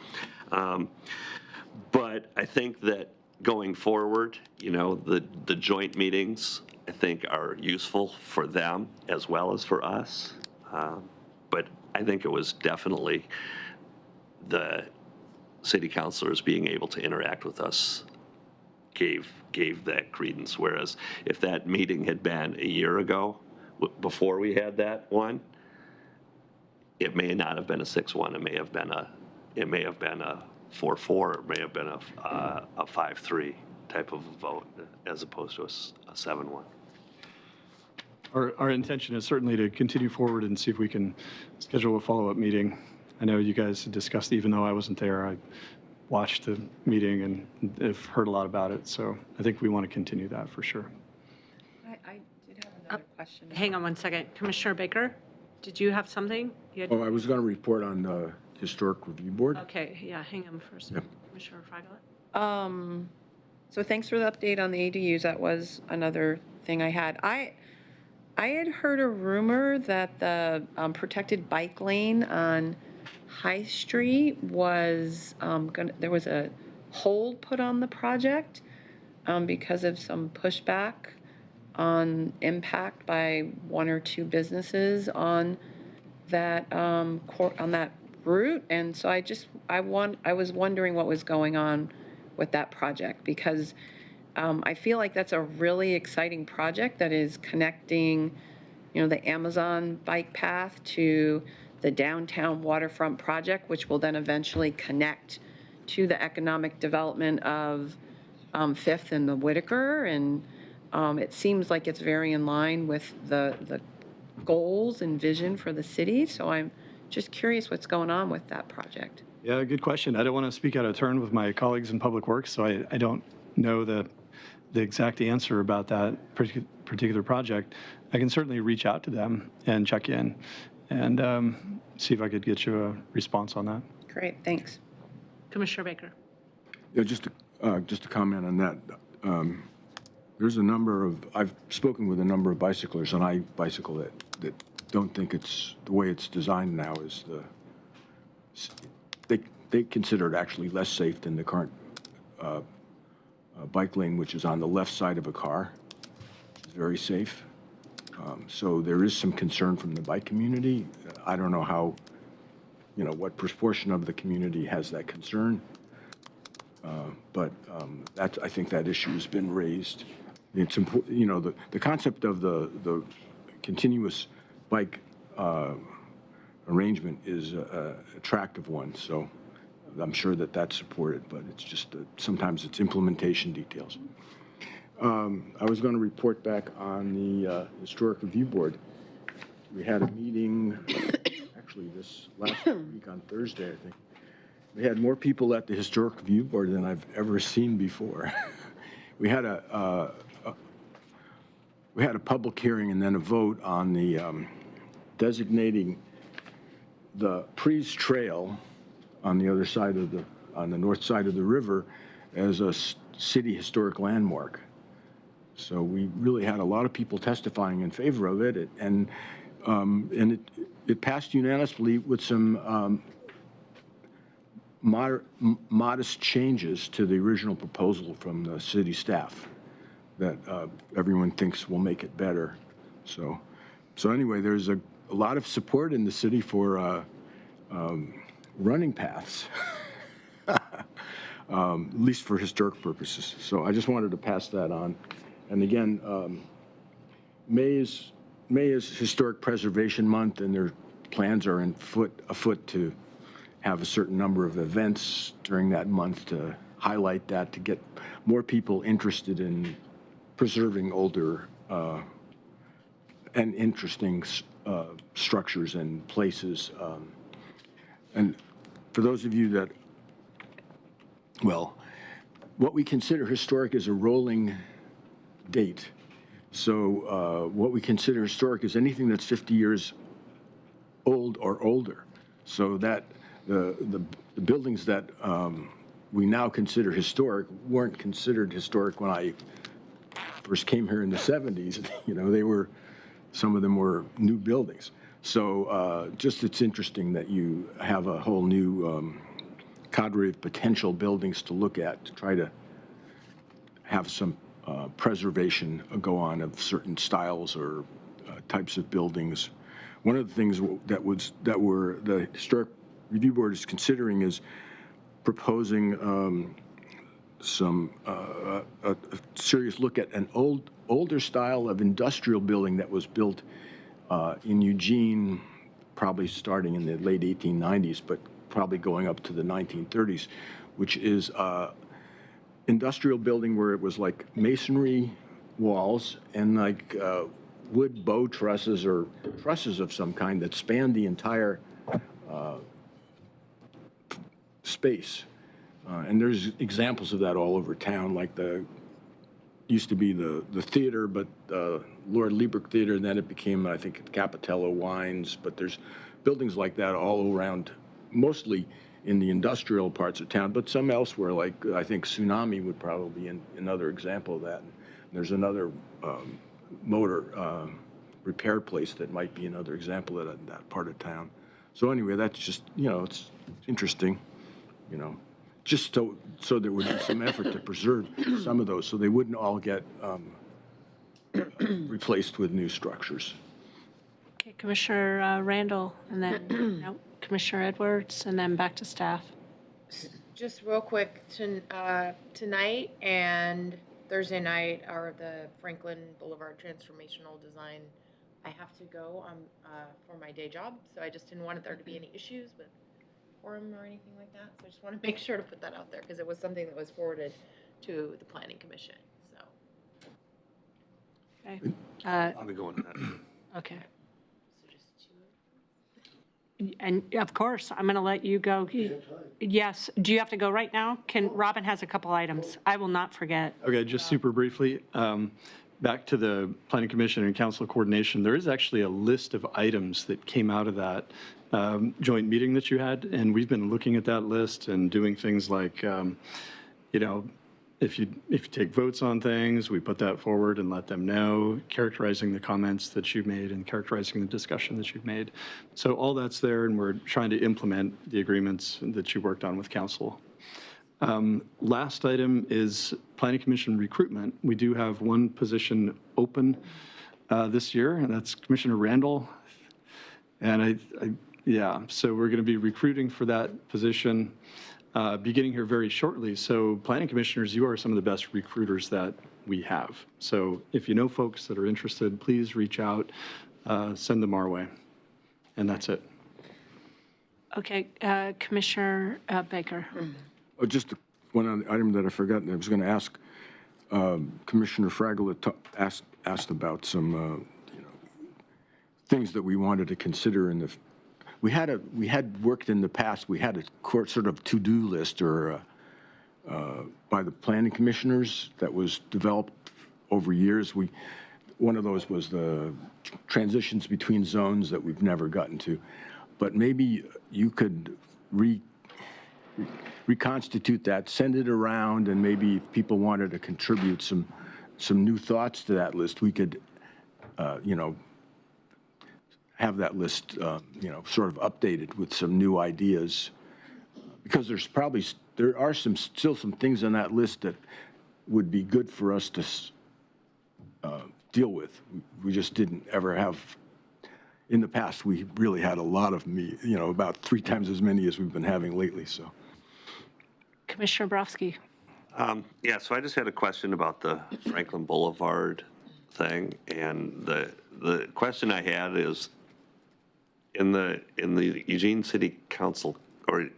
But I think that going forward, the joint meetings, I think, are useful for them as well as for us. But I think it was definitely the city councilors being able to interact with us gave that credence. Whereas if that meeting had been a year ago, before we had that one, it may not have been a 6-1. It may have been a 4-4. It may have been a 5-3 type of a vote as opposed to a 7-1. Our intention is certainly to continue forward and see if we can schedule a follow-up meeting. I know you guys had discussed, even though I wasn't there, I watched the meeting and have heard a lot about it. So I think we want to continue that for sure. I did have another question. Hang on one second. Commissioner Baker, did you have something? Oh, I was going to report on the Historic Review Board. Okay, yeah, hang on first. Yep. Commissioner Fragile. So thanks for the update on the ADUs. That was another thing I had. I had heard a rumor that the protected bike lane on High Street was there was a hold put on the project because of some pushback on impact by 1 or 2 businesses on that on that route. And so I was wondering what was going on with that project, because I feel like that's a really exciting project that is connecting, the Amazon bike path to the downtown waterfront project, which will then eventually connect to the economic development of Fifth and the Whitaker. And it seems like it's very in line with the goals and vision for the city. So I'm just curious what's going on with that project. Yeah, good question. I don't want to speak out of turn with my colleagues in Public Works, so I don't know the exact answer about that particular project. I can certainly reach out to them and check in and see if I could get you a response on that. Great, thanks. Commissioner Baker. Yeah, just to comment on that. There's a number of, I've spoken with a number of bicyclers, and I bicycle that don't think it's the way it's designed now is they consider it actually less safe than the current bike lane, which is on the left side of a car. It's very safe. So there is some concern from the bike community. I don't know how, what proportion of the community has that concern. But I think that issue has been raised. It's important, the concept of the continuous bike arrangement is an attractive one. So I'm sure that that's supported, but it's just sometimes it's implementation details. I was going to report back on the Historic Review Board. We had a meeting actually this last week on Thursday, I think. We had more people at the Historic Review Board than I've ever seen before. We had a public hearing and then a vote on the designating the Prees Trail on the other side of on the north side of the river as a city historic landmark. So we really had a lot of people testifying in favor of it, and it passed unanimously with some modest changes to the original proposal from the city staff that everyone thinks will make it better. So anyway, there's a lot of support in the city for running paths, at least for historic purposes. So I just wanted to pass that on. And again, May is Historic Preservation Month, and their plans are afoot to have a certain number of events during that month to highlight that, to get more people interested in preserving older and interesting structures and places. And for those of you that, well, what we consider historic is a rolling date. So what we consider historic is anything that's 50 years old or older. So that the buildings that we now consider historic weren't considered historic when I first came here in the 70s. You know, some of them were new buildings. So just it's interesting that you have a whole new cadre of potential buildings to look at to try to have some preservation go on of certain styles or types of buildings. One of the things that the Historic Review Board is considering is proposing a serious look at an older style of industrial building that was built in Eugene, probably starting in the late 1890s, but probably going up to the 1930s, which is industrial building where it was like masonry walls and like wood bow trusses or trusses of some kind that spanned the entire space. And there's examples of that all over town, like used to be the theater, but Lord Liebert Theater, and then it became, I think, Capitello Wines, but there's buildings like that all around, mostly in the industrial parts of town, but some elsewhere, like I think Tsunami would probably be another example of that. And there's another motor repair place that might be another example of that part of town. So anyway, that's just, you know, it's interesting, you know, just so there would be some effort to preserve some of those so they wouldn't all get replaced with new structures. Okay, Commissioner Randall, and then no, Commissioner Edwards, and then back to staff. Just real quick, tonight and Thursday night are the Franklin Boulevard Transformational Design. I have to go for my day job, so I just didn't want there to be any issues with quorum or anything like that. So I just want to make sure to put that out there because it was something that was forwarded to the Planning Commission. So. Okay. I'll be going to that. Okay. And of course, I'm going to let you go. Yes. Do you have to go right now? Robin has a couple items. I will not forget. Okay, just super briefly, back to the Planning Commission and Council coordination, there is actually a list of items that came out of that joint meeting that you had, and we've been looking at that list and doing things like, you know, if you take votes on things, we put that forward and let them know, characterizing the comments that you've made and characterizing the discussion that you've made. So all that's there, and we're trying to implement the agreements that you worked on with Council. Last item is Planning Commission recruitment. We do have one position open this year, and that's Commissioner Randall. And yeah, so we're going to be recruiting for that position beginning here very shortly. So planning commissioners, you are some of the best recruiters that we have. So if you know folks that are interested, please reach out, send them our way. And that's it. Okay, Commissioner Baker. Oh, just one item that I forgot. I was going to ask Commissioner Fraggle asked about some you know, things that we wanted to consider in the. We had worked in the past. We had a sort of to-do list or by the planning commissioners that was developed over years. One of those was the transitions between zones that we've never gotten to, but maybe you could reconstitute that, send it around, and maybe if people wanted to contribute some new thoughts to that list, we could, you know, have that list, you know, sort of updated with some new ideas, because there are still some things on that list that would be good for us to deal with. We just didn't ever have. In the past, we really had a lot of you know, about 3 times as many as we've been having lately. So, Commissioner Brofsky. Yeah, so I just had a question about the Franklin Boulevard thing, and the question I had is, in the Eugene City Council or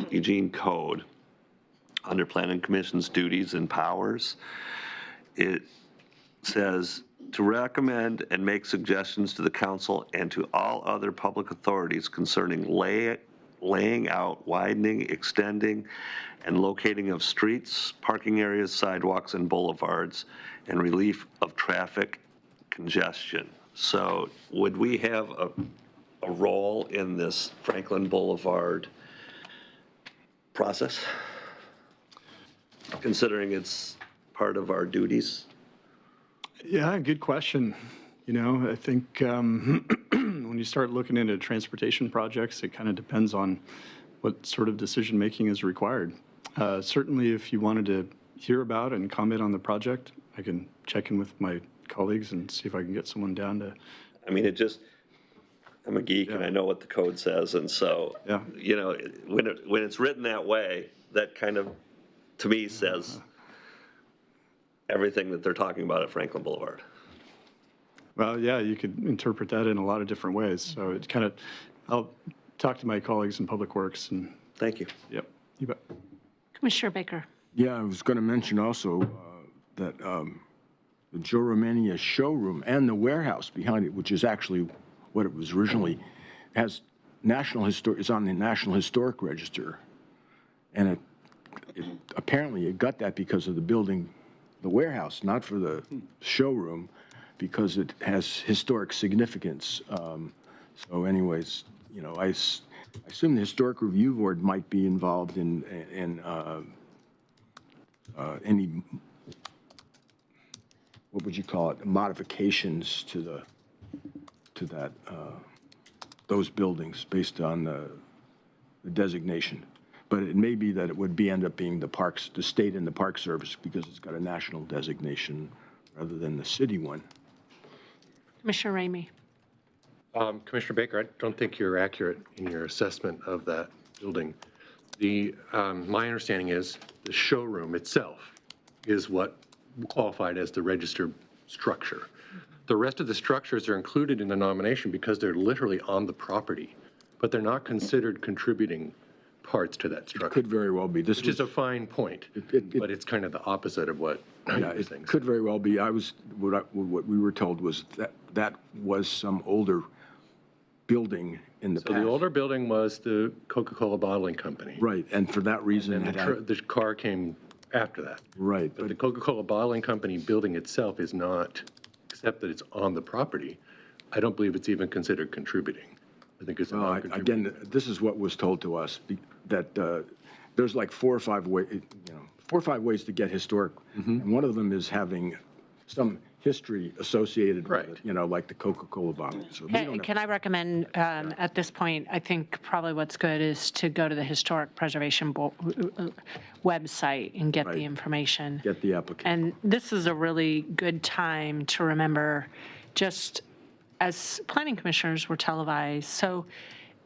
Eugene Code, under Planning Commission's duties and powers, it says to recommend and make suggestions to the council and to all other public authorities concerning laying out, widening, extending, and locating of streets, parking areas, sidewalks, and boulevards, and relief of traffic congestion. So would we have a role in this Franklin Boulevard process, considering it's part of our duties? Yeah, good question. You know, I think when you start looking into transportation projects, it kind of depends on what sort of decision-making is required. Certainly, if you wanted to hear about and comment on the project, I can check in with my colleagues and see if I can get someone down to, I mean, I'm a geek and I know what the code says, and so, Yeah. you know, when it's written that way, that kind of, to me, says everything that they're talking about at Franklin Boulevard. well, yeah, you could interpret that in a lot of different ways. So it kind of, I'll talk to my colleagues in Public Works and, Thank you. yep, you bet. Commissioner Baker. Yeah, I was going to mention also that the Joe Romania showroom and the warehouse behind it, which is actually what it was originally, has is on the National Historic Register. And apparently it got that because of the building, the warehouse, not for the showroom, because it has historic significance. So anyways, you know, I assume the Historic Review Board might be involved in any, what would you call it, modifications to that, those buildings based on the designation. But it may be that it would end up being the state and the Park Service, because it's got a national designation rather than the city one. Commissioner Ramey. Commissioner Baker, I don't think you're accurate in your assessment of that building. My understanding is the showroom itself is what qualified as the registered structure. The rest of the structures are included in the nomination because they're literally on the property, but they're not considered contributing parts to that structure. Could very well be. This Which is a fine point, but it's kind of the opposite of what Yeah, you're it saying. could very well be. What we were told was that was some older building in the So past. the older building was the Coca-Cola bottling company. Right, and for that reason, And it had, the car came after that. right, But the Coca-Cola bottling company building itself is not, except that it's on the property, I don't believe it's even considered contributing. I think it's a well, non-contributing. again, this is what was told to us, that there's like 4 or 5 ways to get historic. And one of them is having some history associated with it, Right. like the Coca-Cola bottle. So we don't Can I recommend, at this point, I think probably what's good is to go to the Historic Preservation website and get the Right. information. get the application. And this is a really good time to remember, just as planning commissioners, we're televised. So,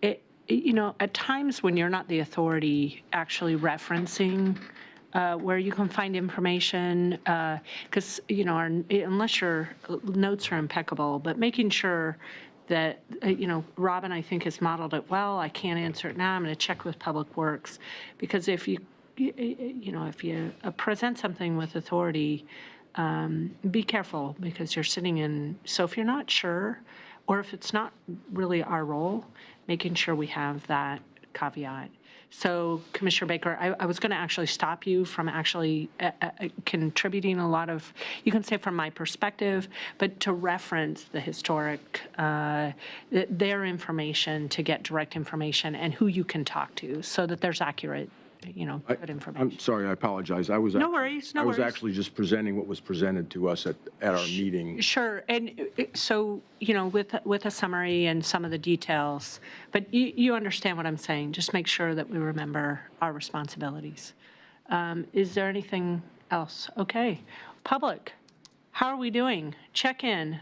at times when you're not the authority actually referencing where you can find information, because, unless your notes are impeccable, but making sure that, Robin, I think, has modeled it well. I can't answer it now. I'm going to check with Public Works. Because if you present something with authority, be careful, because you're sitting in, so if you're not sure, or if it's not really our role, making sure we have that caveat. So, Commissioner Baker, I was going to actually stop you from actually contributing a lot of, you can say from my perspective, but to reference the historic, their information, to get direct information and who you can talk to, so that there's accurate, good information. I'm sorry, I apologize. I was No actually- worries, no I was worries. actually just presenting what was presented to us at our meeting. Sure, and so, with a summary and some of the details, but you understand what I'm saying. Just make sure that we remember our responsibilities. Is there anything else? Okay. Public, how are we doing? Check in.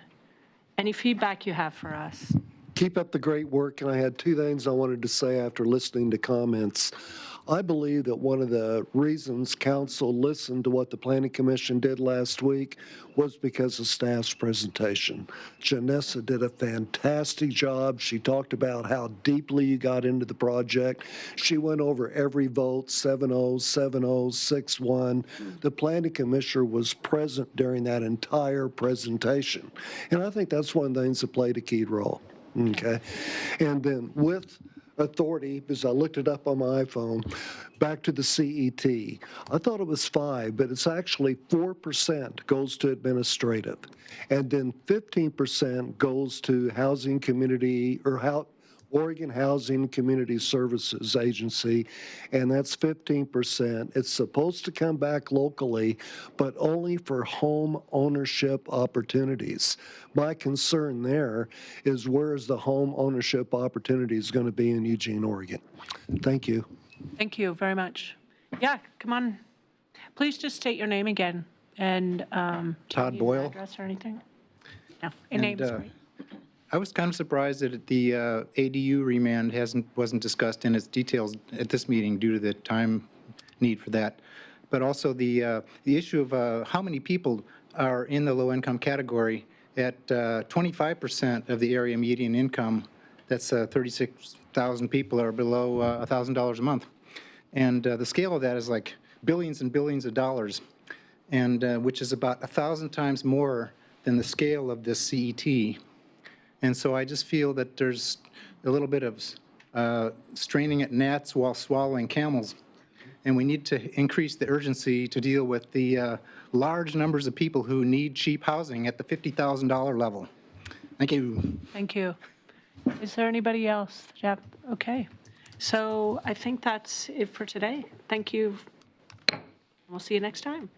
Any feedback you have for us? Keep up the great work, and I had 2 things I wanted to say after listening to comments. I believe that one of the reasons council listened to what the Planning Commission did last week was because of staff's presentation. Janessa did a fantastic job. She talked about how deeply you got into the project. She went over every vote, 7-0, 7-0, 6-1. The Planning Commissioner was present during that entire presentation. And I think that's one of the things that played a key role. Okay. And then with authority, because I looked it up on my iPhone, back to the CET. I thought it was 5, but it's actually 4% goes to administrative. And then 15% goes to housing community, or Oregon Housing Community Services Agency, and that's 15%. It's supposed to come back locally, but only for home ownership opportunities. My concern there is, where is the home ownership opportunities going to be in Eugene, Oregon? Thank you. Thank you very much. Yeah, come on. Please just state your name again and Todd your Boyle. address or anything. No, your name is great. I was kind of surprised that the ADU remand wasn't discussed in its details at this meeting due to the time need for that. But also the issue of how many people are in the low-income category. At 25% of the area median income, that's 36,000 people are below $1,000 a month. And the scale of that is like billions and billions of dollars, and which is about 1,000 times more than the scale of this CET. And so I just feel that there's a little bit of straining at gnats while swallowing camels. And we need to increase the urgency to deal with the large numbers of people who need cheap housing at the $50,000 level. Thank you. Thank you. Is there anybody else? Jeff? Okay. So I think that's it for today. Thank you. We'll see you next time.